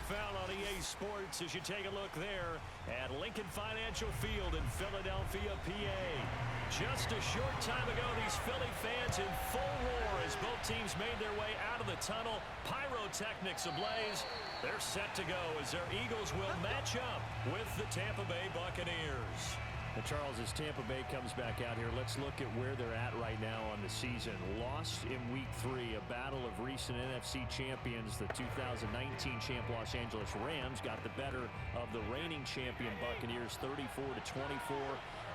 NFL on EA Sports as you take a look there at Lincoln Financial Field in Philadelphia, PA. Just a short time ago, these Philly fans in full roar as both teams made their way out of the tunnel. Pyrotechnics ablaze. They're set to go as their Eagles will match up with the Tampa Bay Buccaneers. And Charles, as Tampa Bay comes back out here, let's look at where they're at right now on the season. Lost in Week 3, a battle of recent NFC champions. The 2019 champ Los Angeles Rams got the better of the reigning champion Buccaneers, 34-24.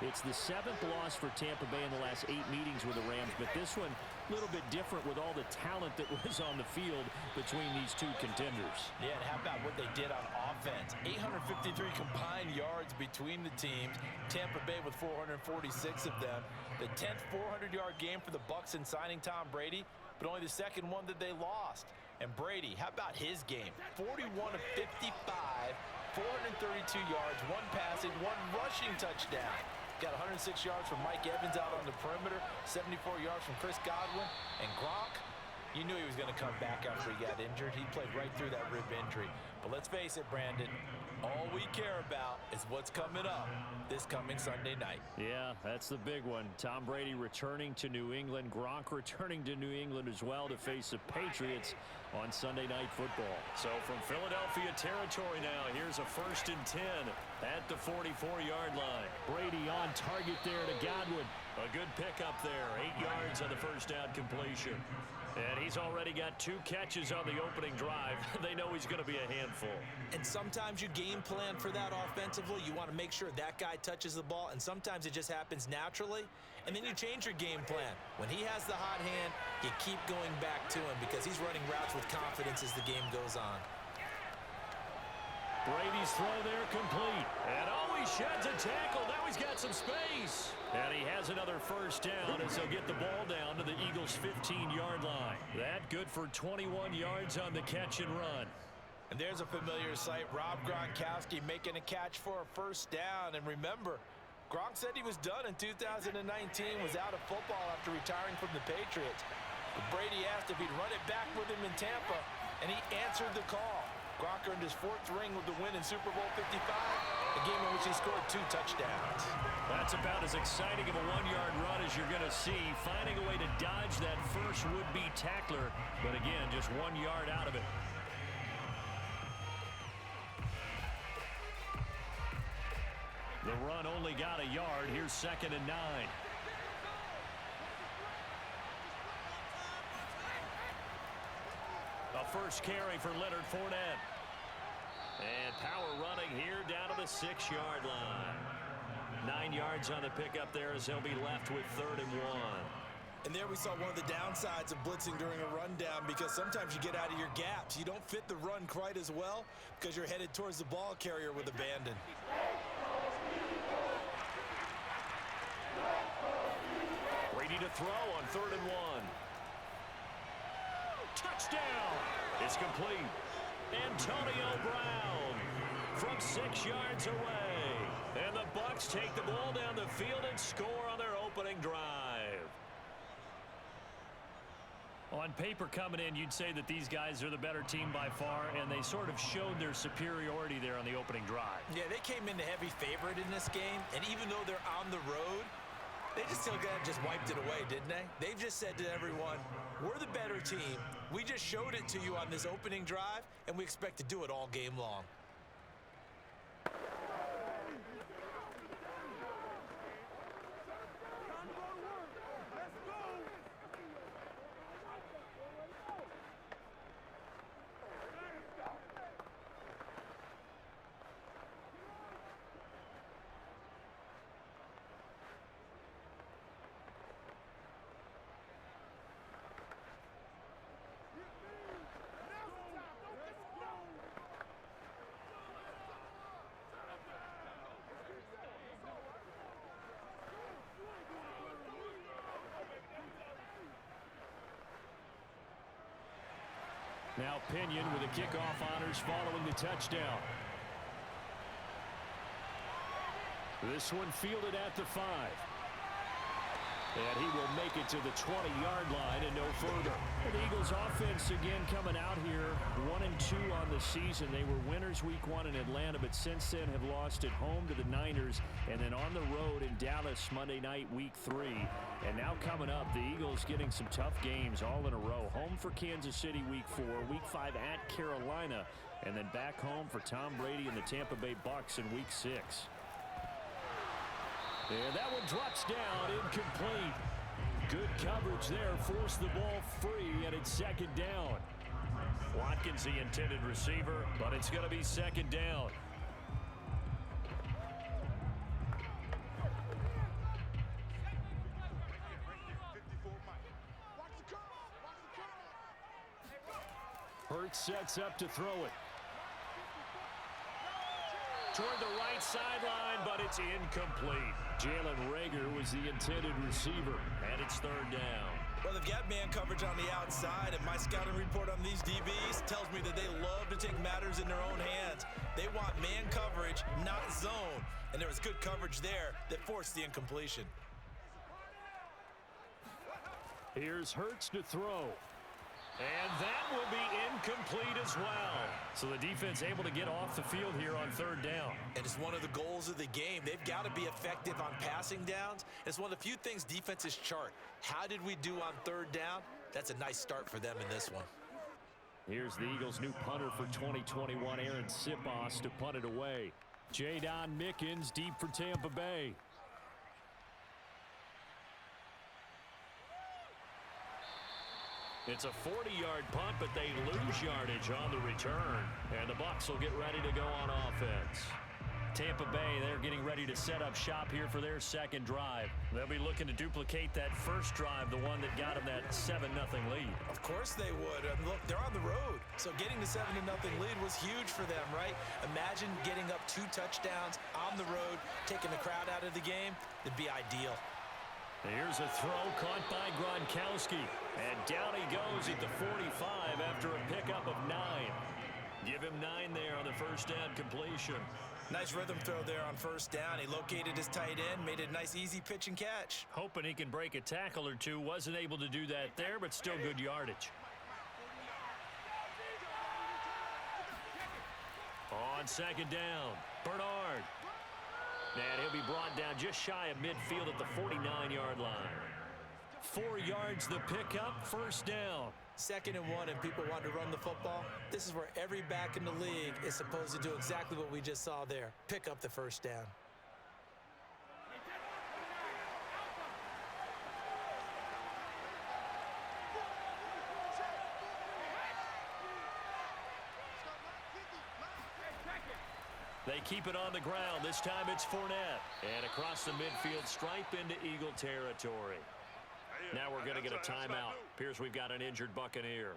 It's the 7th loss for Tampa Bay in the last 8 meetings with the Rams, but this one a little bit different with all the talent that was on the field between these two contenders. Yeah, and how about what they did on offense? 853 combined yards between the teams. Tampa Bay with 446 of them. The 10th 400-yard game for the Bucs in signing Tom Brady, but only the second one that they lost. And Brady, how about his game? 41 of 55, 432 yards, 1 passing, 1 rushing touchdown. Got 106 yards from Mike Evans out on the perimeter, 74 yards from Chris Godwin. And Gronk, you knew he was going to come back after he got injured. He played right through that rib injury. But let's face it, Brandon, all we care about is what's coming up this coming Sunday night. Yeah, that's the big one. Tom Brady returning to New England. Gronk returning to New England as well to face the Patriots on Sunday Night Football. So from Philadelphia territory now, here's a 1st and 10 at the 44-yard line. Brady on target there to Godwin. A good pickup there, 8 yards on the first down completion. And he's already got 2 catches on the opening drive. They know he's going to be a handful. And sometimes you game plan for that offensively. You want to make sure that guy touches the ball, and sometimes it just happens naturally. And then you change your game plan. When he has the hot hand, you keep going back to him because he's running routes with confidence as the game goes on. Brady's throw there complete. And he sheds a tackle. Now he's got some space. And he has another first down as they'll get the ball down to the Eagles' 15-yard line. That good for 21 yards on the catch and run. And there's a familiar sight. Rob Gronkowski making a catch for a first down. And remember, Gronk said he was done in 2019, was out of football after retiring from the Patriots. But Brady asked if he'd run it back with him in Tampa, and he answered the call. Gronk earned his 4th ring with the win in Super Bowl 55, a game in which he scored 2 touchdowns. That's about as exciting of a 1-yard run as you're going to see, finding a way to dodge that first would-be tackler, but again, just 1 yard out of it. The run only got a yard. Here's 2nd and 9. A first carry for Leonard Fournette. And power running here down to the 6-yard line. 9 yards on the pickup there as they'll be left with 3rd and 1. And there we saw one of the downsides of blitzing during a rundown, because sometimes you get out of your gaps. You don't fit the run quite as well because you're headed towards the ball carrier with abandon. Brady to throw on 3rd and 1. Touchdown! It's complete. Antonio Brown from 6 yards away. And the Bucs take the ball down the field and score on their opening drive. On paper coming in, you'd say that these guys are the better team by far, and they sort of showed their superiority there on the opening drive. Yeah, they came in the heavy favorite in this game, and even though they're on the road, they just still just wiped it away, didn't they? They've just said to everyone, we're the better team. We just showed it to you on this opening drive, and we expect to do it all game long. Now Pinion with the kickoff honors following the touchdown. This one fielded at the 5. And he will make it to the 20-yard line and no further. The Eagles offense again coming out here 1-2 on the season. They were winners week 1 in Atlanta, but since then have lost at home to the Niners and then on the road in Dallas Monday night week 3. And now coming up, the Eagles getting some tough games all in a row. Home for Kansas City week 4, week 5 at Carolina, and then back home for Tom Brady and the Tampa Bay Bucs in week 6. And that one drops down, incomplete. Good coverage there, forced the ball free, and it's second down. Watkins the intended receiver, but it's going to be second down. Hurts sets up to throw it. Toward the right sideline, but it's incomplete. Jalen Reagor was the intended receiver, and it's third down. Well, they've got man coverage on the outside, and my scouting report on these DBs tells me that they love to take matters in their own hands. They want man coverage, not zone. And there was good coverage there that forced the incompletion. Here's Hurts to throw. And that will be incomplete as well. So the defense able to get off the field here on third down. And it's one of the goals of the game. They've got to be effective on passing downs. It's one of the few things defenses chart. How did we do on third down? That's a nice start for them in this one. Here's the Eagles' new punter for 2021, Aaron Sipos, to punt it away. Jadon Mickens deep for Tampa Bay. It's a 40-yard punt, but they lose yardage on the return. And the Bucs will get ready to go on offense. Tampa Bay, they're getting ready to set up shop here for their second drive. They'll be looking to duplicate that first drive, the one that got them that 7-0 lead. Of course they would. And look, they're on the road. So getting the 7-0 lead was huge for them, right? Imagine getting up 2 touchdowns on the road, taking the crowd out of the game. It'd be ideal. Here's a throw caught by Gronkowski. And down he goes at the 45 after a pickup of 9. Give him 9 there on the first down completion. Nice rhythm throw there on first down. He located his tight end, made a nice easy pitch and catch. Hoping he can break a tackle or two. Wasn't able to do that there, but still good yardage. On second down, Bernard. And he'll be brought down just shy of midfield at the 49-yard line. 4 yards the pickup, first down. 2nd and 1, and people want to run the football. This is where every back in the league is supposed to do exactly what we just saw there. Pick up the first down. They keep it on the ground. This time it's Fournette. And across the midfield stripe into Eagle territory. Now we're going to get a timeout. Appears we've got an injured Buccaneer.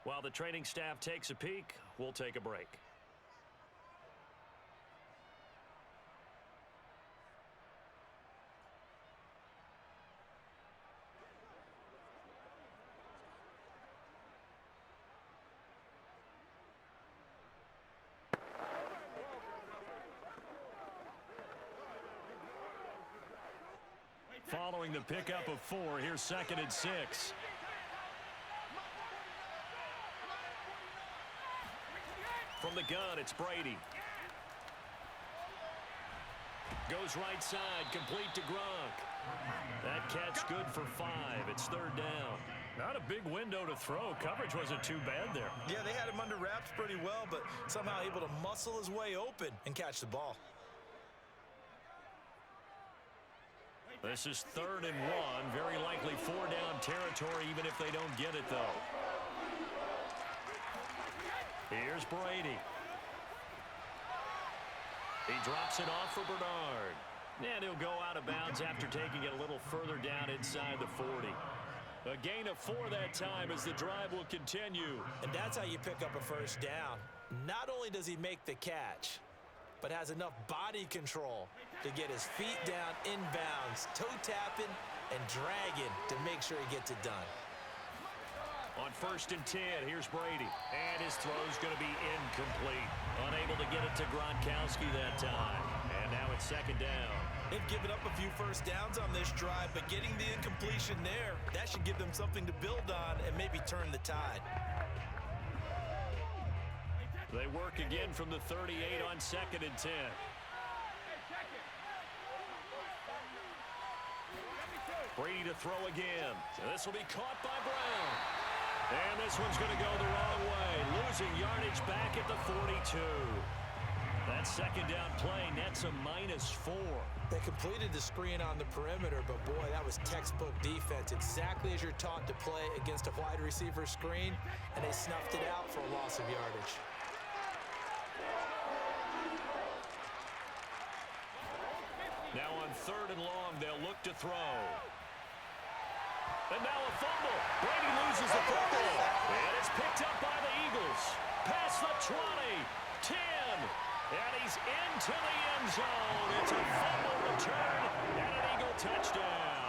While the training staff takes a peek, we'll take a break. Following the pickup of 4, here's 2nd and 6. From the gun, it's Brady. Goes right side, complete to Gronk. That catch good for 5. It's third down. Not a big window to throw. Coverage wasn't too bad there. Yeah, they had him under wraps pretty well, but somehow able to muscle his way open and catch the ball. This is 3rd and 1. Very likely 4-down territory, even if they don't get it, though. Here's Brady. He drops it off for Bernard. And he'll go out of bounds after taking it a little further down inside the 40. A gain of 4 that time as the drive will continue. And that's how you pick up a first down. Not only does he make the catch, but has enough body control to get his feet down inbounds, toe tapping and dragging to make sure he gets it done. On 1st and 10, here's Brady. And his throw's going to be incomplete. Unable to get it to Gronkowski that time. And now it's 2nd down. They've given up a few first downs on this drive, but getting the incompletion there, that should give them something to build on and maybe turn the tide. They work again from the 38 on 2nd and 10. Brady to throw again. This will be caught by Brown. And this one's going to go the wrong way. Losing yardage back at the 42. That 2nd down play nets a -4. They completed the screen on the perimeter, but boy, that was textbook defense. Exactly as you're taught to play against a wide receiver screen, and they snuffed it out for a loss of yardage. Now on 3rd and long, they'll look to throw. And now a fumble. Brady loses the football. And it's picked up by the Eagles. Past the 20, 10, and he's into the end zone. It's a fumble return and an Eagle touchdown.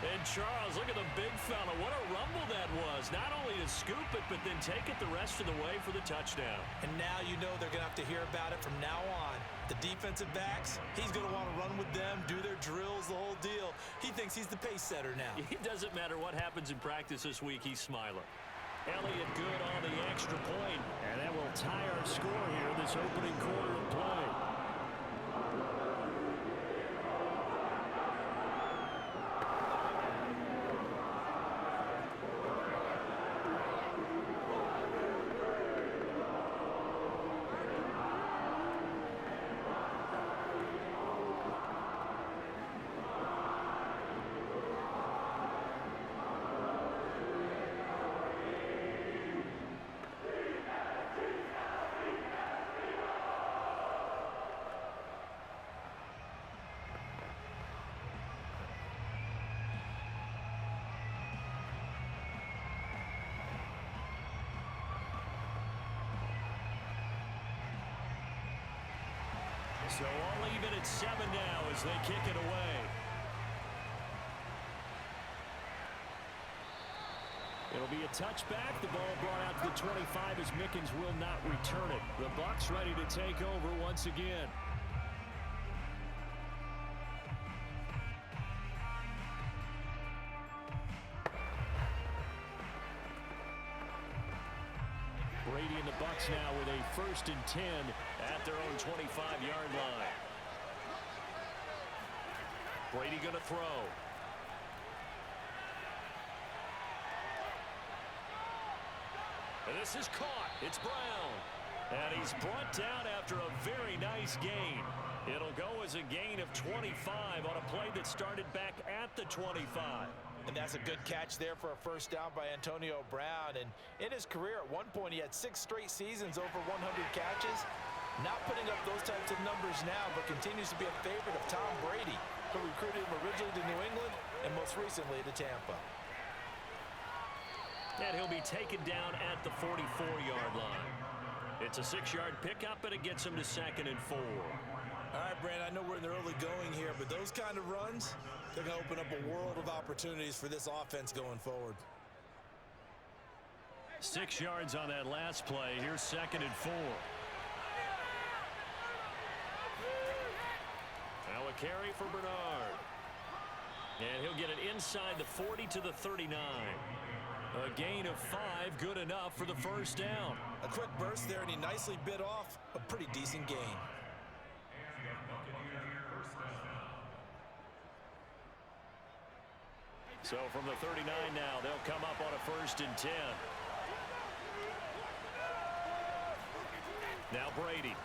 And Charles, look at the big fella. What a rumble that was. Not only to scoop it, but then take it the rest of the way for the touchdown. And now you know they're going to have to hear about it from now on. The defensive backs, he's going to want to run with them, do their drills, the whole deal. He thinks he's the pace setter now. It doesn't matter what happens in practice this week, he's smiling. Elliott good on the extra point. And that will tie our score here this opening quarter of play. So all even at 7 now as they kick it away. It'll be a touchback. The ball brought out to the 25 as Mickens will not return it. The Bucs ready to take over once again. Brady and the Bucs now with a 1st and 10 at their own 25-yard line. Brady going to throw. And this is caught. It's Brown. And he's brought down after a very nice gain. It'll go as a gain of 25 on a play that started back at the 25. And that's a good catch there for a first down by Antonio Brown. And in his career, at one point, he had 6 straight seasons over 100 catches. Not putting up those types of numbers now, but continues to be a favorite of Tom Brady, who recruited him originally to New England and most recently to Tampa. And he'll be taken down at the 44-yard line. It's a 6-yard pickup, and it gets him to 2nd and 4. All right, Brand, I know we're in the early going here, but those kind of runs, they're going to open up a world of opportunities for this offense going forward. 6 yards on that last play. Here's 2nd and 4. Now a carry for Bernard. And he'll get it inside the 40 to the 39. A gain of 5, good enough for the first down. A quick burst there, and he nicely bit off a pretty decent gain. So from the 39 now, they'll come up on a 1st and 10. Now Brady.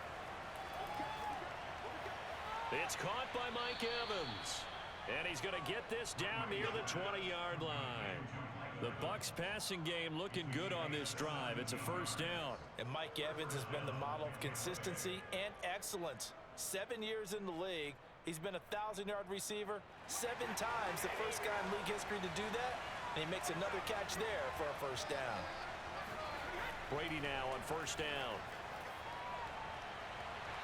It's caught by Mike Evans. And he's going to get this down near the 20-yard line. The Bucs passing game looking good on this drive. It's a first down. And Mike Evans has been the model of consistency and excellence. 7 years in the league. He's been a 1,000-yard receiver 7 times, the first guy in league history to do that. And he makes another catch there for a first down. Brady now on 1st down.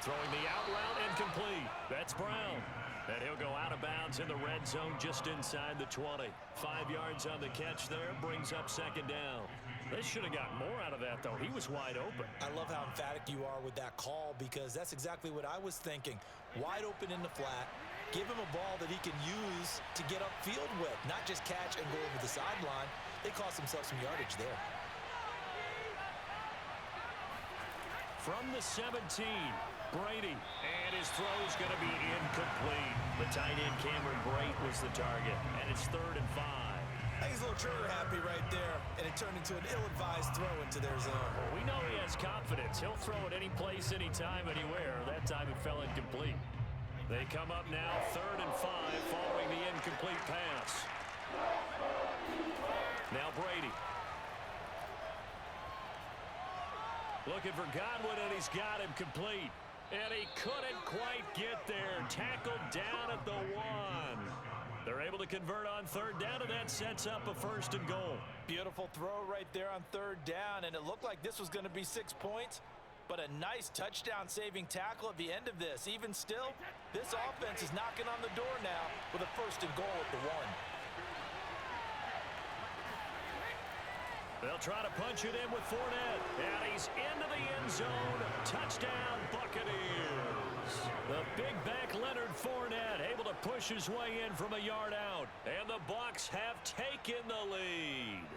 Throwing the out route and complete. That's Brown. And he'll go out of bounds in the red zone just inside the 20. 5 yards on the catch there, brings up second down. They should have gotten more out of that, though. He was wide open. I love how emphatic you are with that call, because that's exactly what I was thinking. Wide open in the flat. Give him a ball that he can use to get upfield with, not just catch and go over the sideline. They cost themselves some yardage there. From the 17, Brady. And his throw is going to be incomplete. The tight end, Cameron Brate, was the target. And it's 3rd and 5. I think he's a little trigger happy right there, and it turned into an ill-advised throw into their zone. Well, we know he has confidence. He'll throw it any place, anytime, anywhere. That time it fell incomplete. They come up now 3rd and 5 following the incomplete pass. Now Brady. Looking for Godwin, and he's got him complete. And he couldn't quite get there. Tackled down at the 1. They're able to convert on 3rd down, and that sets up a 1st and goal. Beautiful throw right there on 3rd down, and it looked like this was going to be 6 points, but a nice touchdown-saving tackle at the end of this. Even still, this offense is knocking on the door now with a 1st and goal at the 1. They'll try to punch it in with Fournette. And he's into the end zone. Touchdown, Buccaneers. The big back Leonard Fournette able to push his way in from a yard out. And the Bucs have taken the lead.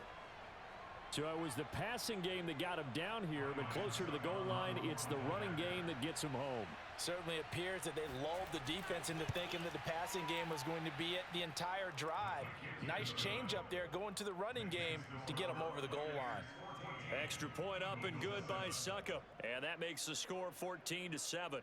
So it was the passing game that got him down here, but closer to the goal line, it's the running game that gets him home. Certainly appears that they lulled the defense into thinking that the passing game was going to be it the entire drive. Nice change up there going to the running game to get them over the goal line. Extra point up and good by Suckup. And that makes the score 14-7.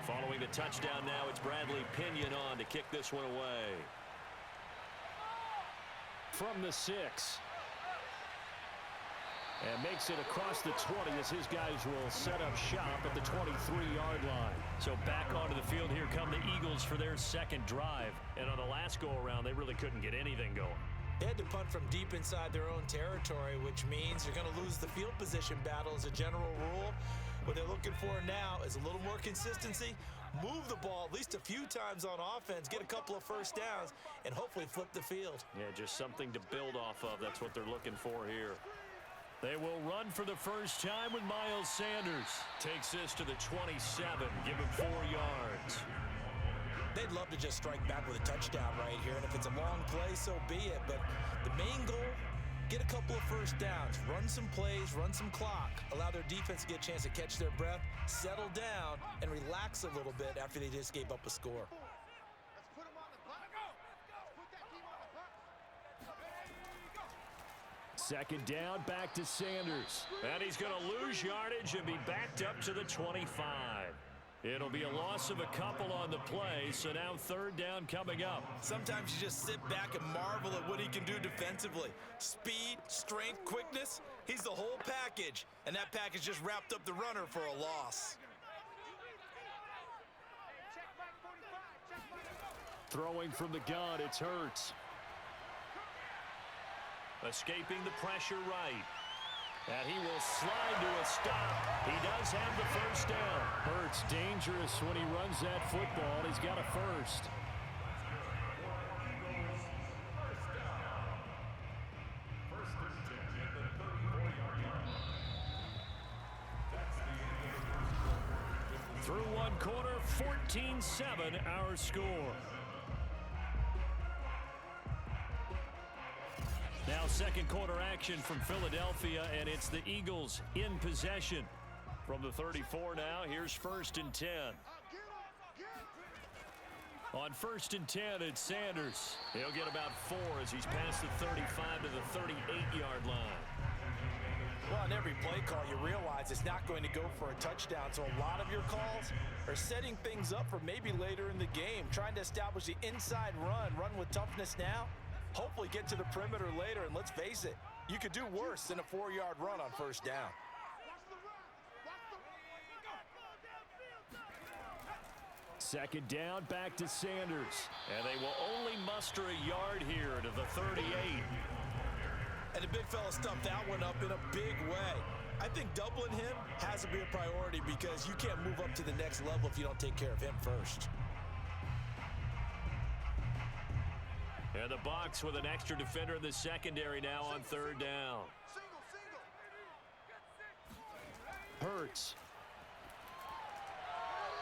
Following the touchdown now, it's Bradley Pinion on to kick this one away. From the 6. And makes it across the 20 as his guys will set up shop at the 23-yard line. So back onto the field here come the Eagles for their 2nd drive. And on the last go-around, they really couldn't get anything going. They had to punt from deep inside their own territory, which means you're going to lose the field position battle as a general rule. What they're looking for now is a little more consistency, move the ball at least a few times on offense, get a couple of 1st downs, and hopefully flip the field. Yeah, just something to build off of. That's what they're looking for here. They will run for the first time with Miles Sanders. Takes this to the 27, give him 4 yards. They'd love to just strike back with a touchdown right here, and if it's a long play, so be it. But the main goal, get a couple of 1st downs, run some plays, run some clock, allow their defense to get a chance to catch their breath, settle down, and relax a little bit after they just gave up a score. Second down, back to Sanders. And he's going to lose yardage and be backed up to the 25. It'll be a loss of a couple on the play, so now 3rd down coming up. Sometimes you just sit back and marvel at what he can do defensively. Speed, strength, quickness, he's the whole package. And that package just wrapped up the runner for a loss. Throwing from the gun, it's Hurts. Escaping the pressure right. And he will slide to a stop. He does have the 1st down. Hurts dangerous when he runs that football. He's got a 1st. Through 1 quarter, 14-7 our score. Now 2nd quarter action from Philadelphia, and it's the Eagles in possession. From the 34 now, here's 1st and 10. On 1st and 10, it's Sanders. He'll get about 4 as he's past the 35 to the 38-yard line. Well, on every play call, you realize it's not going to go for a touchdown, so a lot of your calls are setting things up for maybe later in the game, trying to establish the inside run with toughness now, hopefully get to the perimeter later, and let's face it, you could do worse than a 4-yard run on 1st down. Second down, back to Sanders. And they will only muster a yard here to the 38. And the big fella stuffed that one up in a big way. I think doubling him has to be a priority because you can't move up to the next level if you don't take care of him first. And the Bucs with an extra defender in the secondary now on 3rd down. Hurts.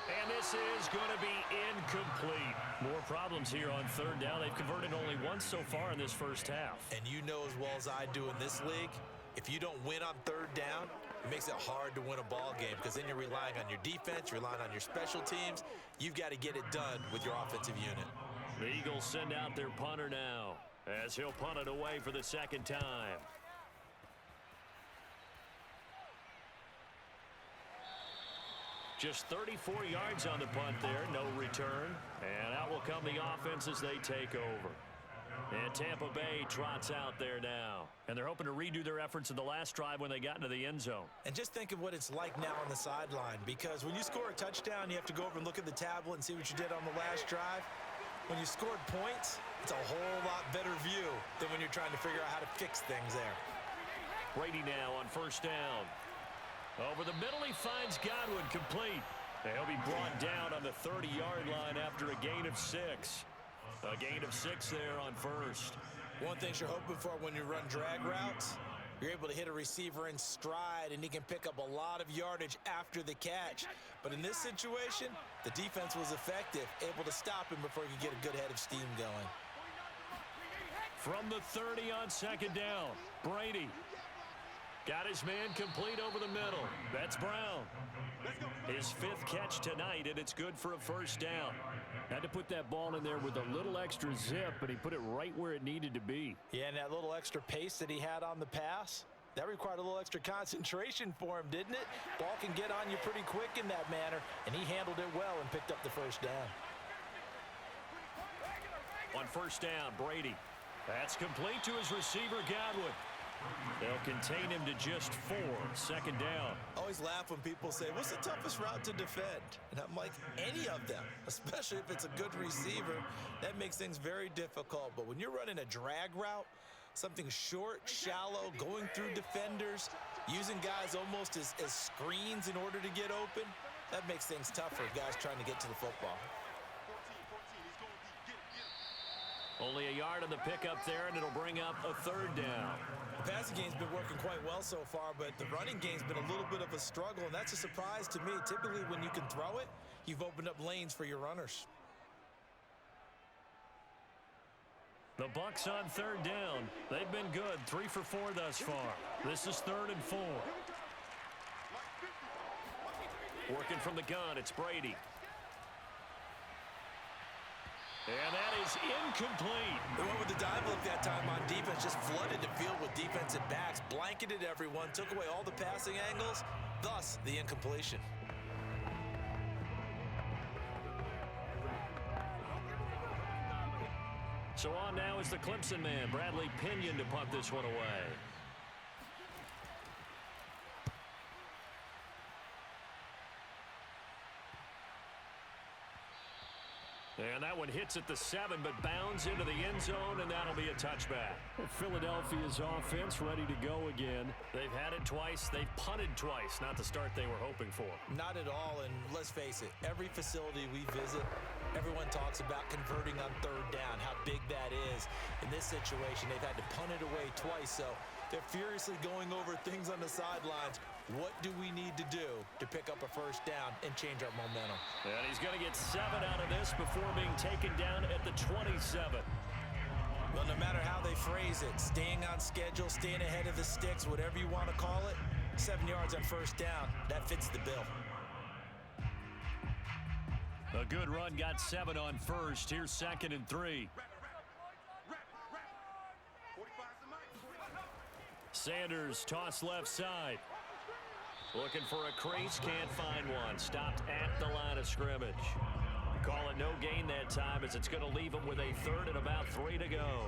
And this is going to be incomplete. More problems here on 3rd down. They've converted only once so far in this first half. And you know as well as I do in this league, if you don't win on 3rd down, it makes it hard to win a ball game because then you're relying on your defense, you're relying on your special teams. You've got to get it done with your offensive unit. The Eagles send out their punter now as he'll punt it away for the 2nd time. Just 34 yards on the punt there, no return. And out will come the offense as they take over. And Tampa Bay trots out there now. And they're hoping to redo their efforts in the last drive when they got into the end zone. And just think of what it's like now on the sideline, because when you score a touchdown, you have to go over and look at the tablet and see what you did on the last drive. When you scored points, it's a whole lot better view than when you're trying to figure out how to fix things there. Brady now on 1st down. Over the middle, he finds Godwin complete. He'll be brought down on the 30-yard line after a gain of 6. A gain of 6 there on 1st. One thing you're hoping for when you run drag routes, you're able to hit a receiver in stride, and he can pick up a lot of yardage after the catch. But in this situation, the defense was effective, able to stop him before he could get a good head of steam going. From the 30 on 2nd down, Brady. Got his man complete over the middle. That's Brown. His 5th catch tonight, and it's good for a 1st down. Had to put that ball in there with a little extra zip, but he put it right where it needed to be. Yeah, and that little extra pace that he had on the pass, that required a little extra concentration for him, didn't it? Ball can get on you pretty quick in that manner, and he handled it well and picked up the 1st down. On 1st down, Brady. That's complete to his receiver, Godwin. They'll contain him to just 4. 2nd down. I always laugh when people say, what's the toughest route to defend? And I'm like, any of them, especially if it's a good receiver. That makes things very difficult. But when you're running a drag route, something short, shallow, going through defenders, using guys almost as screens in order to get open, that makes things tough for guys trying to get to the football. Only a yard on the pickup there, and it'll bring up a 3rd down. The passing game's been working quite well so far, but the running game's been a little bit of a struggle, and that's a surprise to me. Typically, when you can throw it, you've opened up lanes for your runners. The Bucs on 3rd down. They've been good, 3 for 4 thus far. This is 3rd and 4. Working from the gun, it's Brady. And that is incomplete. They went with the dive look that time on defense, just flooded the field with defensive backs, blanketed everyone, took away all the passing angles, thus the incompletion. So on now is the Clemson man, Bradley Pinion, to punt this one away. And that one hits at the 7, but bounds into the end zone, and that'll be a touchback. Philadelphia's offense ready to go again. They've had it twice. They've punted twice. Not the start they were hoping for. Not at all, and let's face it, every facility we visit, everyone talks about converting on 3rd down, how big that is. In this situation, they've had to punt it away twice, so they're furiously going over things on the sidelines. What do we need to do to pick up a 1st down and change our momentum? And he's going to get 7 out of this before being taken down at the 27. Well, no matter how they phrase it, staying on schedule, staying ahead of the sticks, whatever you want to call it, 7 yards on 1st down, that fits the bill. A good run, got 7 on first. Here's 2nd and 3. Sanders toss left side. Looking for a crease, can't find one. Stopped at the line of scrimmage. Call it no gain that time as it's going to leave him with a 3rd and about 3 to go.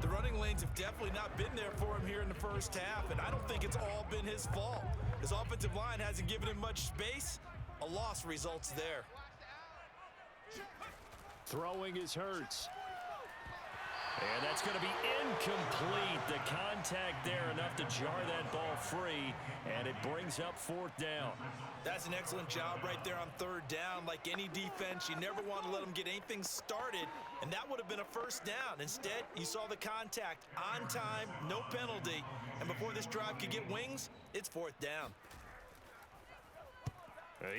The running lanes have definitely not been there for him here in the first half, and I don't think it's all been his fault. His offensive line hasn't given him much space. A loss results there. Throwing is Hurts. And that's going to be incomplete. The contact there enough to jar that ball free, and it brings up 4th down. That's an excellent job right there on 3rd down. Like any defense, you never want to let them get anything started, and that would have been a 1st down. Instead, you saw the contact on time, no penalty, and before this drive could get wings, it's 4th down.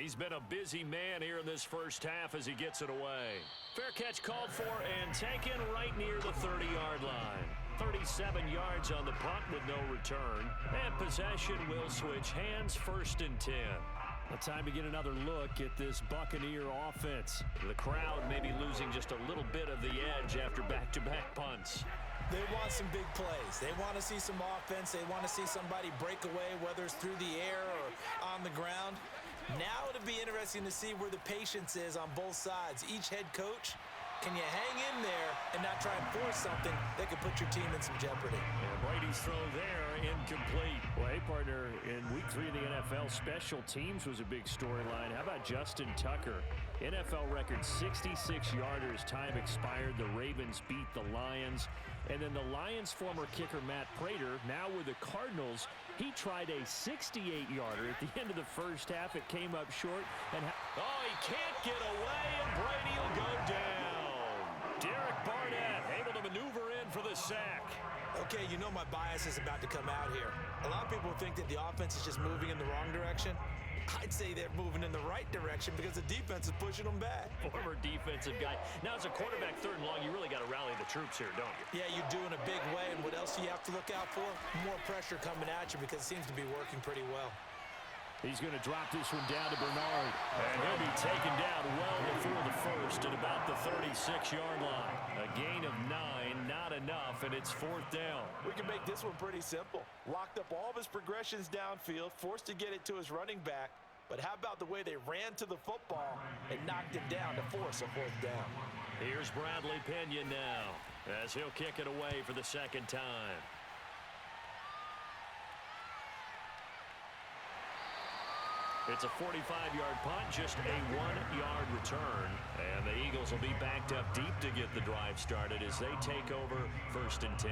He's been a busy man here in this first half as he gets it away. Fair catch called for and taken right near the 30-yard line. 37 yards on the punt with no return. And possession will switch hands, 1st and 10. A time to get another look at this Buccaneer offense. The crowd may be losing just a little bit of the edge after back-to-back punts. They want some big plays. They want to see some offense. They want to see somebody break away, whether it's through the air or on the ground. Now it'll be interesting to see where the patience is on both sides. Each head coach, can you hang in there and not try and force something that could put your team in some jeopardy? And Brady's throw there, incomplete. Well, hey, partner, in Week 3 of the NFL, special teams was a big storyline. How about Justin Tucker? NFL record 66-yarders, time expired. The Ravens beat the Lions. And then the Lions' former kicker, Matt Prater, now with the Cardinals, he tried a 68-yarder at the end of the first half. It came up short. And he can't get away, and Brady will go down. Derek Barnett able to maneuver in for the sack. Okay, you know my bias is about to come out here. A lot of people think that the offense is just moving in the wrong direction. I'd say they're moving in the right direction because the defense is pushing them back. Former defensive guy. Now, as a quarterback, 3rd and long, you really got to rally the troops here, don't you? Yeah, you do in a big way. And what else do you have to look out for? More pressure coming at you because it seems to be working pretty well. he's going to drop this one down to Bernard. And he'll be taken down well before the 1st at about the 36-yard line. A gain of 9, not enough, and it's 4th down. We can make this one pretty simple. Locked up all of his progressions downfield, forced to get it to his running back. But how about the way they ran to the football and knocked it down to force a 4th down? Here's Bradley Pinion now as he'll kick it away for the 2nd time. It's a 45-yard punt, just a 1-yard return. And the Eagles will be backed up deep to get the drive started as they take over 1st and 10.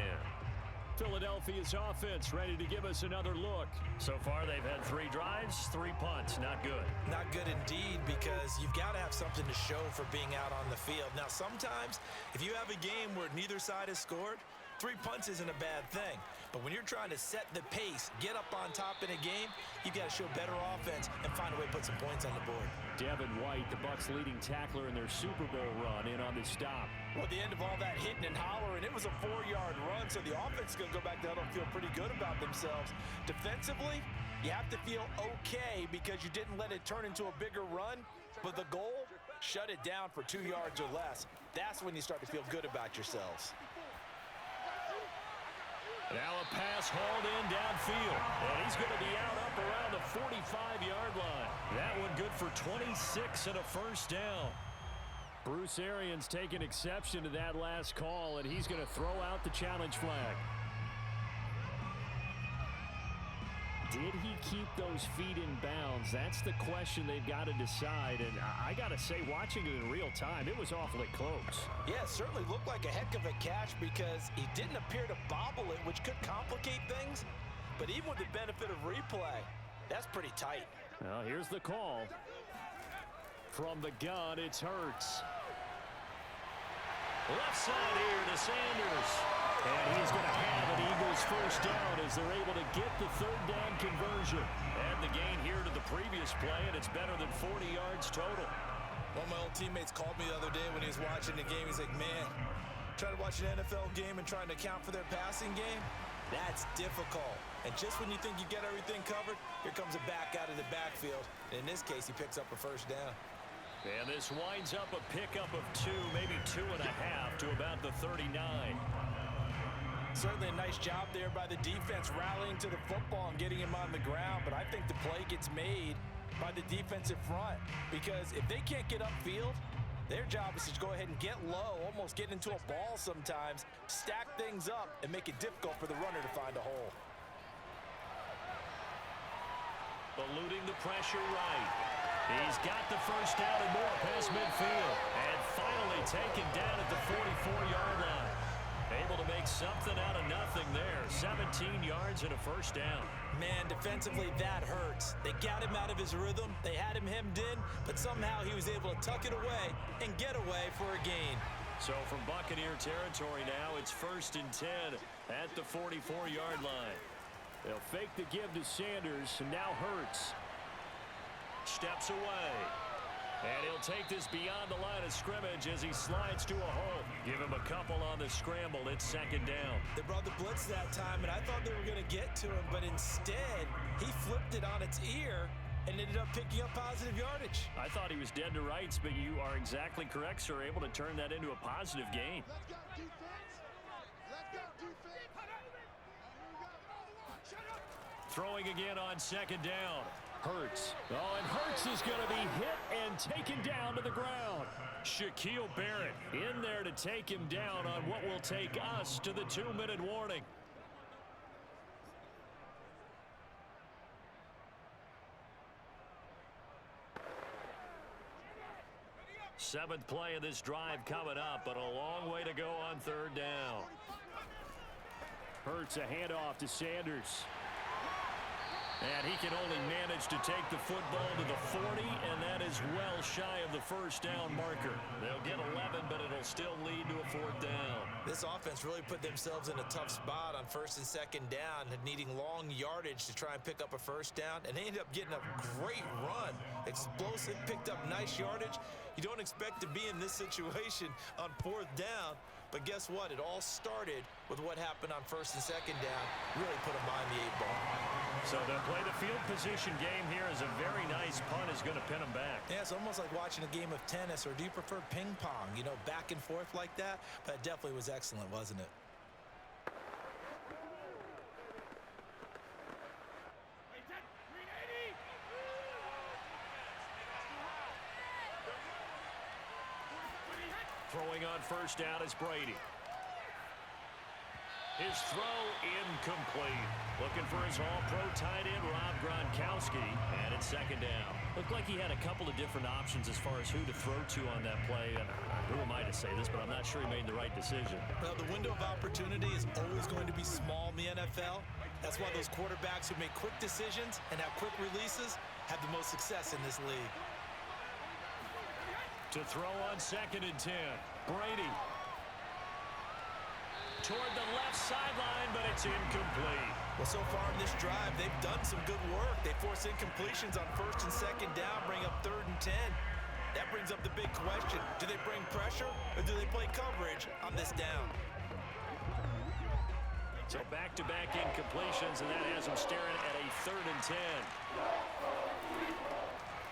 Philadelphia's offense ready to give us another look. So far, they've had 3 drives, 3 punts. Not good. Not good indeed, because you've got to have something to show for being out on the field. Now, sometimes, if you have a game where neither side has scored, 3 punts isn't a bad thing. But when you're trying to set the pace, get up on top in a game, you've got to show better offense and find a way to put some points on the board. Devin White, the Bucs' leading tackler in their Super Bowl run, in on the stop. Well, at the end of all that hitting and hollering, it was a 4-yard run, so the offense is going to go back to huddle and feel pretty good about themselves. Defensively, you have to feel okay because you didn't let it turn into a bigger run, but the goal, shut it down for 2 yards or less. That's when you start to feel good about yourselves. Now a pass hauled in downfield, and he's going to be out up around the 45-yard line. That one good for 26 and a 1st down. Bruce Arians taking exception to that last call, and he's going to throw out the challenge flag. Did he keep those feet in bounds? That's the question they've got to decide. And I got to say, watching it in real time, it was awfully close. Yeah, it certainly looked like a heck of a catch because he didn't appear to bobble it, which could complicate things. But even with the benefit of replay, that's pretty tight. Well, here's the call. From the gun, it's Hurts. Left side here to Sanders. And he's going to have an Eagles 1st down as they're able to get the 3rd down conversion. And the gain here to the previous play, and it's better than 40 yards total. One of my old teammates called me the other day when he was watching the game. He's like, man, trying to watch an NFL game and trying to account for their passing game, that's difficult. And just when you think you get everything covered, here comes a back out of the backfield. And in this case, he picks up a 1st down. And this winds up a pickup of 2, maybe 2.5 to about the 39. Certainly a nice job there by the defense rallying to the football and getting him on the ground, but I think the play gets made by the defensive front because if they can't get upfield, their job is to go ahead and get low, almost get into a ball sometimes, stack things up, and make it difficult for the runner to find a hole. Eluding the pressure right. He's got the first down and more past midfield. And finally taken down at the 44-yard line. Able to make something out of nothing there. 17 yards and a first down. Man, defensively, that hurts. They got him out of his rhythm. They had him hemmed in, but somehow he was able to tuck it away and get away for a gain. So from Buccaneer territory now, it's 1st and 10 at the 44-yard line. They'll fake the give to Sanders, and now Hurts. Steps away. And he'll take this beyond the line of scrimmage as he slides to a hole. Give him a couple on the scramble. It's 2nd down. They brought the blitz that time, and I thought they were going to get to him, but instead, he flipped it on its ear and ended up picking up positive yardage. I thought he was dead to rights, but you are exactly correct, sir. Able to turn that into a positive gain. Let's go, defense. Let's go, defense. Throwing again on 2nd down. Hurts. Oh, and Hurts is going to be hit and taken down to the ground. Shaquille Barrett in there to take him down on what will take us to the 2-minute warning. Seventh play of this drive coming up, but a long way to go on 3rd down. Hurts a handoff to Sanders. And he can only manage to take the football to the 40, and that is well shy of the first down marker. They'll get 11, but it'll still lead to a 4th down. This offense really put themselves in a tough spot on 1st and 2nd down, needing long yardage to try and pick up a first down, and they ended up getting a great run. Explosive, picked up nice yardage. You don't expect to be in this situation on 4th down, but guess what? It all started with what happened on 1st and 2nd down. Really put them behind the 8 ball. So to play the field position game here is a very nice punt is going to pin them back. Yeah, it's almost like watching a game of tennis, or do you prefer ping pong? You know, back and forth like that? But it definitely was excellent, wasn't it? Throwing on 1st down is Brady. His throw incomplete. Looking for his all-pro tight end, Rob Gronkowski, and it's 2nd down. Looked like he had a couple of different options as far as who to throw to on that play. And who am I to say this, but I'm not sure he made the right decision. Well, the window of opportunity is always going to be small in the NFL. That's why those quarterbacks who make quick decisions and have quick releases have the most success in this league. To throw on 2nd and 10. Brady. Toward the left sideline, but it's incomplete. Well, so far in this drive, they've done some good work. They force incompletions on 1st and 2nd down, bring up 3rd and 10. That brings up the big question. Do they bring pressure, or do they play coverage on this down? So back-to-back incompletions, and that has them staring at a 3rd and 10.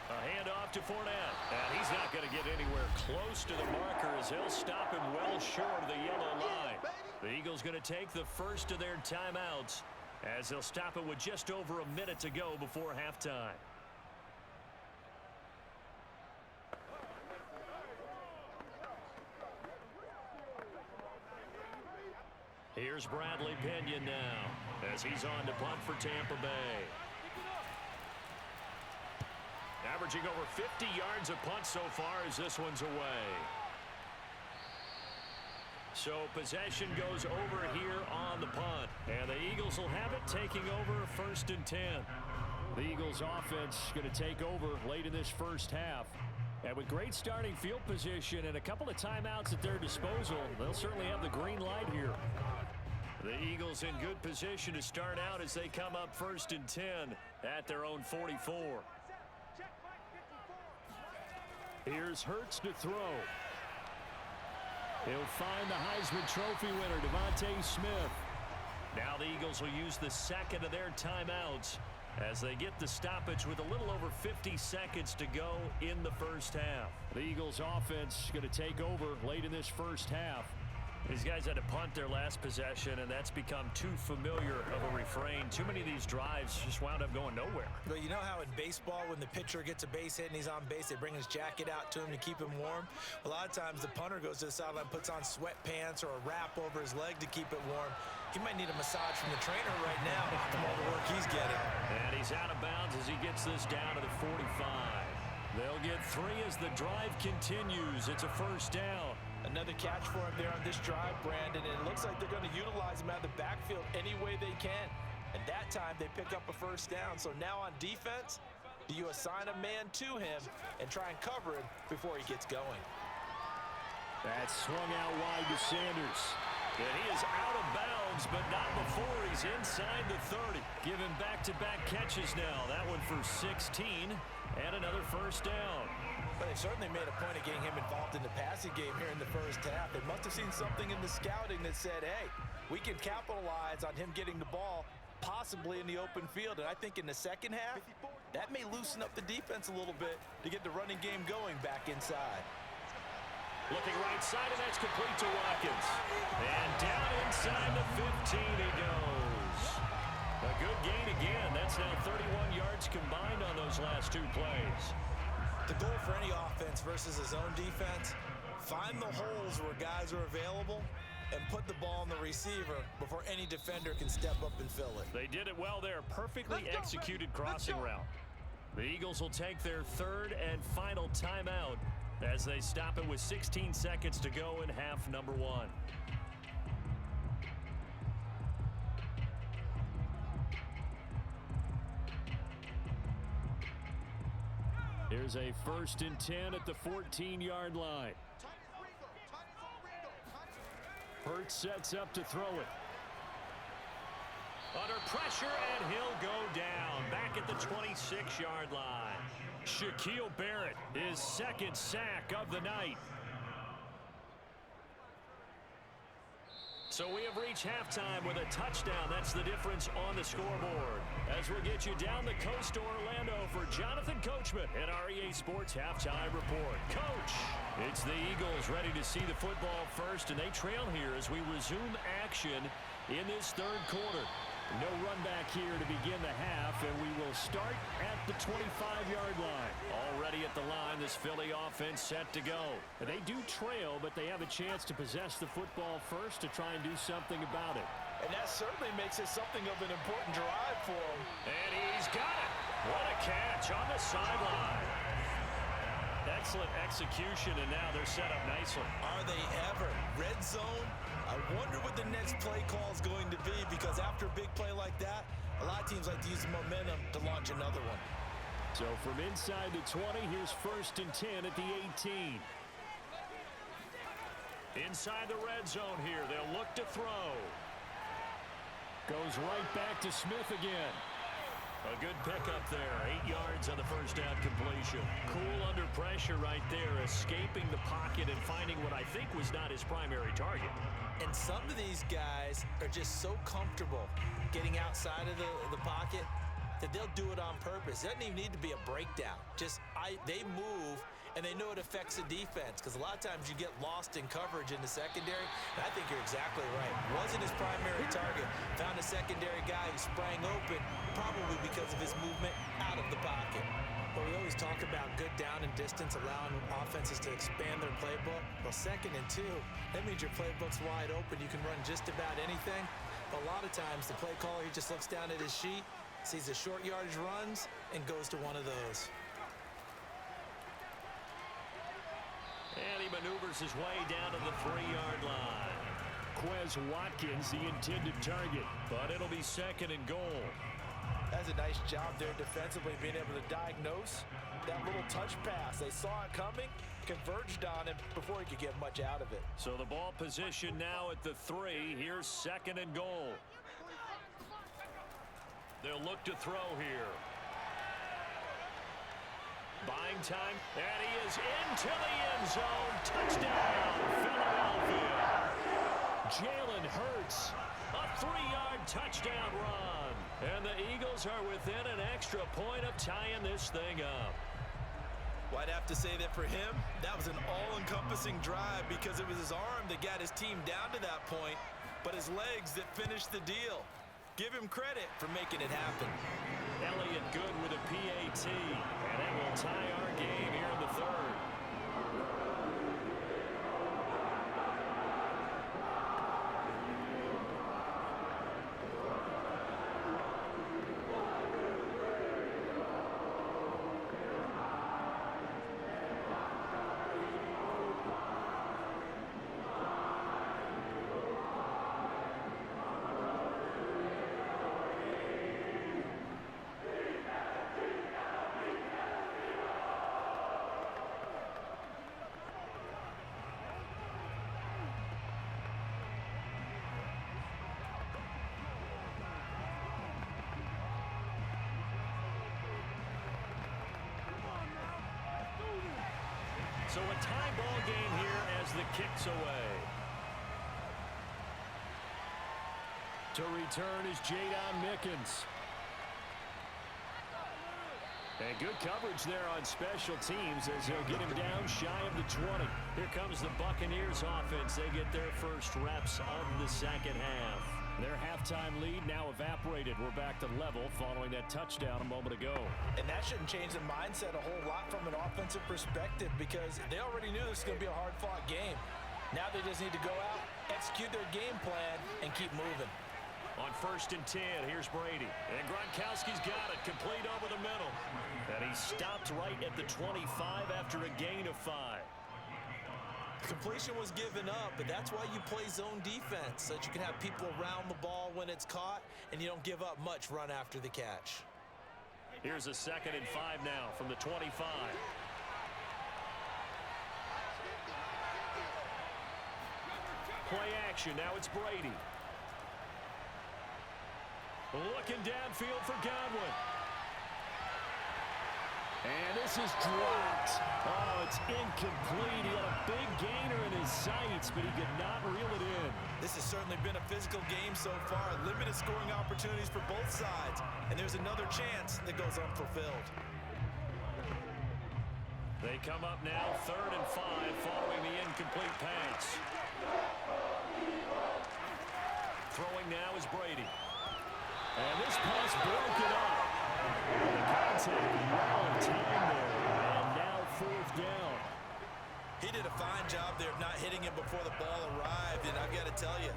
A handoff to Fournette. And he's not going to get anywhere close to the marker as he'll stop him well short of the yellow line. The Eagles going to take the first of their timeouts as they'll stop it with just over a minute to go before halftime. Here's Bradley Pinion now as he's on to punt for Tampa Bay. Averaging over 50 yards a punt so far as this one's away. So possession goes over here on the punt. And the Eagles will have it, taking over 1st and 10. The Eagles offense going to take over late in this first half. And with great starting field position and a couple of timeouts at their disposal, they'll certainly have the green light here. The Eagles in good position to start out as they come up 1st and 10 at their own 44. Here's Hurts to throw. He'll find the Heisman Trophy winner, DeVonta Smith. Now the Eagles will use the second of their timeouts as they get the stoppage with a little over 50 seconds to go in the first half. The Eagles offense going to take over late in this first half. These guys had to punt their last possession, and that's become too familiar of a refrain. Too many of these drives just wound up going nowhere. Well, you know how in baseball, when the pitcher gets a base hit and he's on base, they bring his jacket out to him to keep him warm? A lot of times the punter goes to the sideline, puts on sweatpants or a wrap over his leg to keep it warm. He might need a massage from the trainer right now from all the work he's getting. And he's out of bounds as he gets this down to the 45. They'll get 3 as the drive continues. It's a first down. Another catch for him there on this drive, Brandon, and it looks like they're going to utilize him out of the backfield any way they can. And that time they pick up a first down. So now on defense, do you assign a man to him and try and cover him before he gets going? That swung out wide to Sanders. And he is out of bounds, but not before he's inside the 30. Giving back-to-back catches now. That one for 16 and another first down. But they certainly made a point of getting him involved in the passing game here in the first half. They must have seen something in the scouting that said, hey, we can capitalize on him getting the ball possibly in the open field. And I think in the second half, that may loosen up the defense a little bit to get the running game going back inside. Looking right side, and that's complete to Watkins. And down inside the 15 he goes. A good gain again. That's now 31 yards combined on those last 2 plays. The goal for any offense versus his own defense, find the holes where guys are available and put the ball on the receiver before any defender can step up and fill it. They did it well there. Perfectly executed crossing route. The Eagles will take their 3rd and final timeout as they stop it with 16 seconds to go in half number 1. Here's a 1st and 10 at the 14-yard line. Hurts sets up to throw it. Under pressure, and he'll go down. Back at the 26-yard line. Shaquille Barrett, his 2nd sack of the night. So we have reached halftime with a touchdown. That's the difference on the scoreboard. As we'll get you down the coast to Orlando for Jonathan Coachman at our EA Sports Halftime Report. Coach, it's the Eagles ready to see the football first, and they trail here as we resume action in this 3rd quarter. No run back here to begin the half, and we will start at the 25-yard line. Already at the line, this Philly offense set to go. They do trail, but they have a chance to possess the football first to try and do something about it. And that certainly makes it something of an important drive for him. And he's got it. What a catch on the sideline. Excellent execution, and now they're set up nicely. Are they ever? Red zone? I wonder what the next play call is going to be, because after a big play like that, a lot of teams like to use the momentum to launch another one. So from inside the 20, here's 1st and 10 at the 18. Inside the red zone here, they'll look to throw. Goes right back to Smith again. A good pickup there. 8 yards on the first down completion. Cool under pressure right there, escaping the pocket and finding what I think was not his primary target. And some of these guys are just so comfortable getting outside of the pocket that they'll do it on purpose. It doesn't even need to be a breakdown. They move, and they know it affects the defense, because a lot of times you get lost in coverage in the secondary, and I think you're exactly right. Wasn't his primary target. Found a secondary guy who sprang open, probably because of his movement out of the pocket. But we always talk about good down and distance, allowing offenses to expand their playbook. Well, 2nd and 2, that means your playbook's wide open. You can run just about anything. But a lot of times the play caller, he just looks down at his sheet, sees the short yardage runs, and goes to one of those. And he maneuvers his way down to the 3-yard line. Quez Watkins, the intended target, but it'll be 2nd and goal. That's a nice job there defensively, being able to diagnose that little touch pass. They saw it coming, converged on him before he could get much out of it. So the ball position now at the 3. Here's 2nd and goal. They'll look to throw here. Buying time, and he is into the end zone. Touchdown, Philadelphia. Jalen Hurts. A 3-yard touchdown run. And the Eagles are within an extra point of tying this thing up. Well, I'd have to say that for him, that was an all-encompassing drive because it was his arm that got his team down to that point, but his legs that finished the deal. Give him credit for making it happen. Elliott good with a PAT, and that will tie our game here in the third. So a tie ball game here as the kick's away. To return is Jadon Mickens. And good coverage there on special teams as he'll get him down shy of the 20. Here comes the Buccaneers offense. They get their first reps of the second half. Their halftime lead now evaporated. We're back to level following that touchdown a moment ago. And that shouldn't change the mindset a whole lot from an offensive perspective because they already knew this was going to be a hard-fought game. Now they just need to go out, execute their game plan, and keep moving. On 1st and 10, here's Brady. And Gronkowski's got it, complete over the middle. And he stopped right at the 25 after a gain of 5. Completion was given up, but that's why you play zone defense, so that you can have people around the ball when it's caught, and you don't give up much run after the catch. Here's a 2nd and 5 now from the 25. Play action, now it's Brady. Looking downfield for Godwin. And this is dropped. Oh, it's incomplete. He had a big gainer in his sights, but he could not reel it in. This has certainly been a physical game so far. Limited scoring opportunities for both sides. And there's another chance that goes unfulfilled. They come up now 3rd and 5 following the incomplete pass. Throwing now is Brady. And this pass broken up. The contact well timed there. And now 4th down. He did a fine job there of not hitting him before the ball arrived. And I've got to tell you,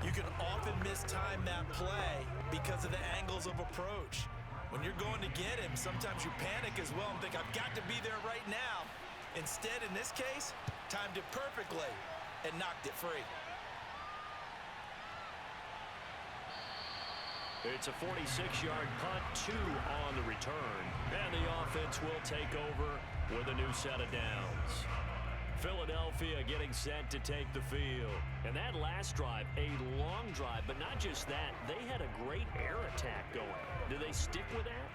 you can often mistime that play because of the angles of approach. When you're going to get him, sometimes you panic as well and think, I've got to be there right now. Instead, in this case, timed it perfectly and knocked it free. It's a 46-yard punt, 2 on the return. And the offense will take over with a new set of downs. Philadelphia getting set to take the field. And that last drive, a long drive, but not just that. They had a great air attack going. Do they stick with that?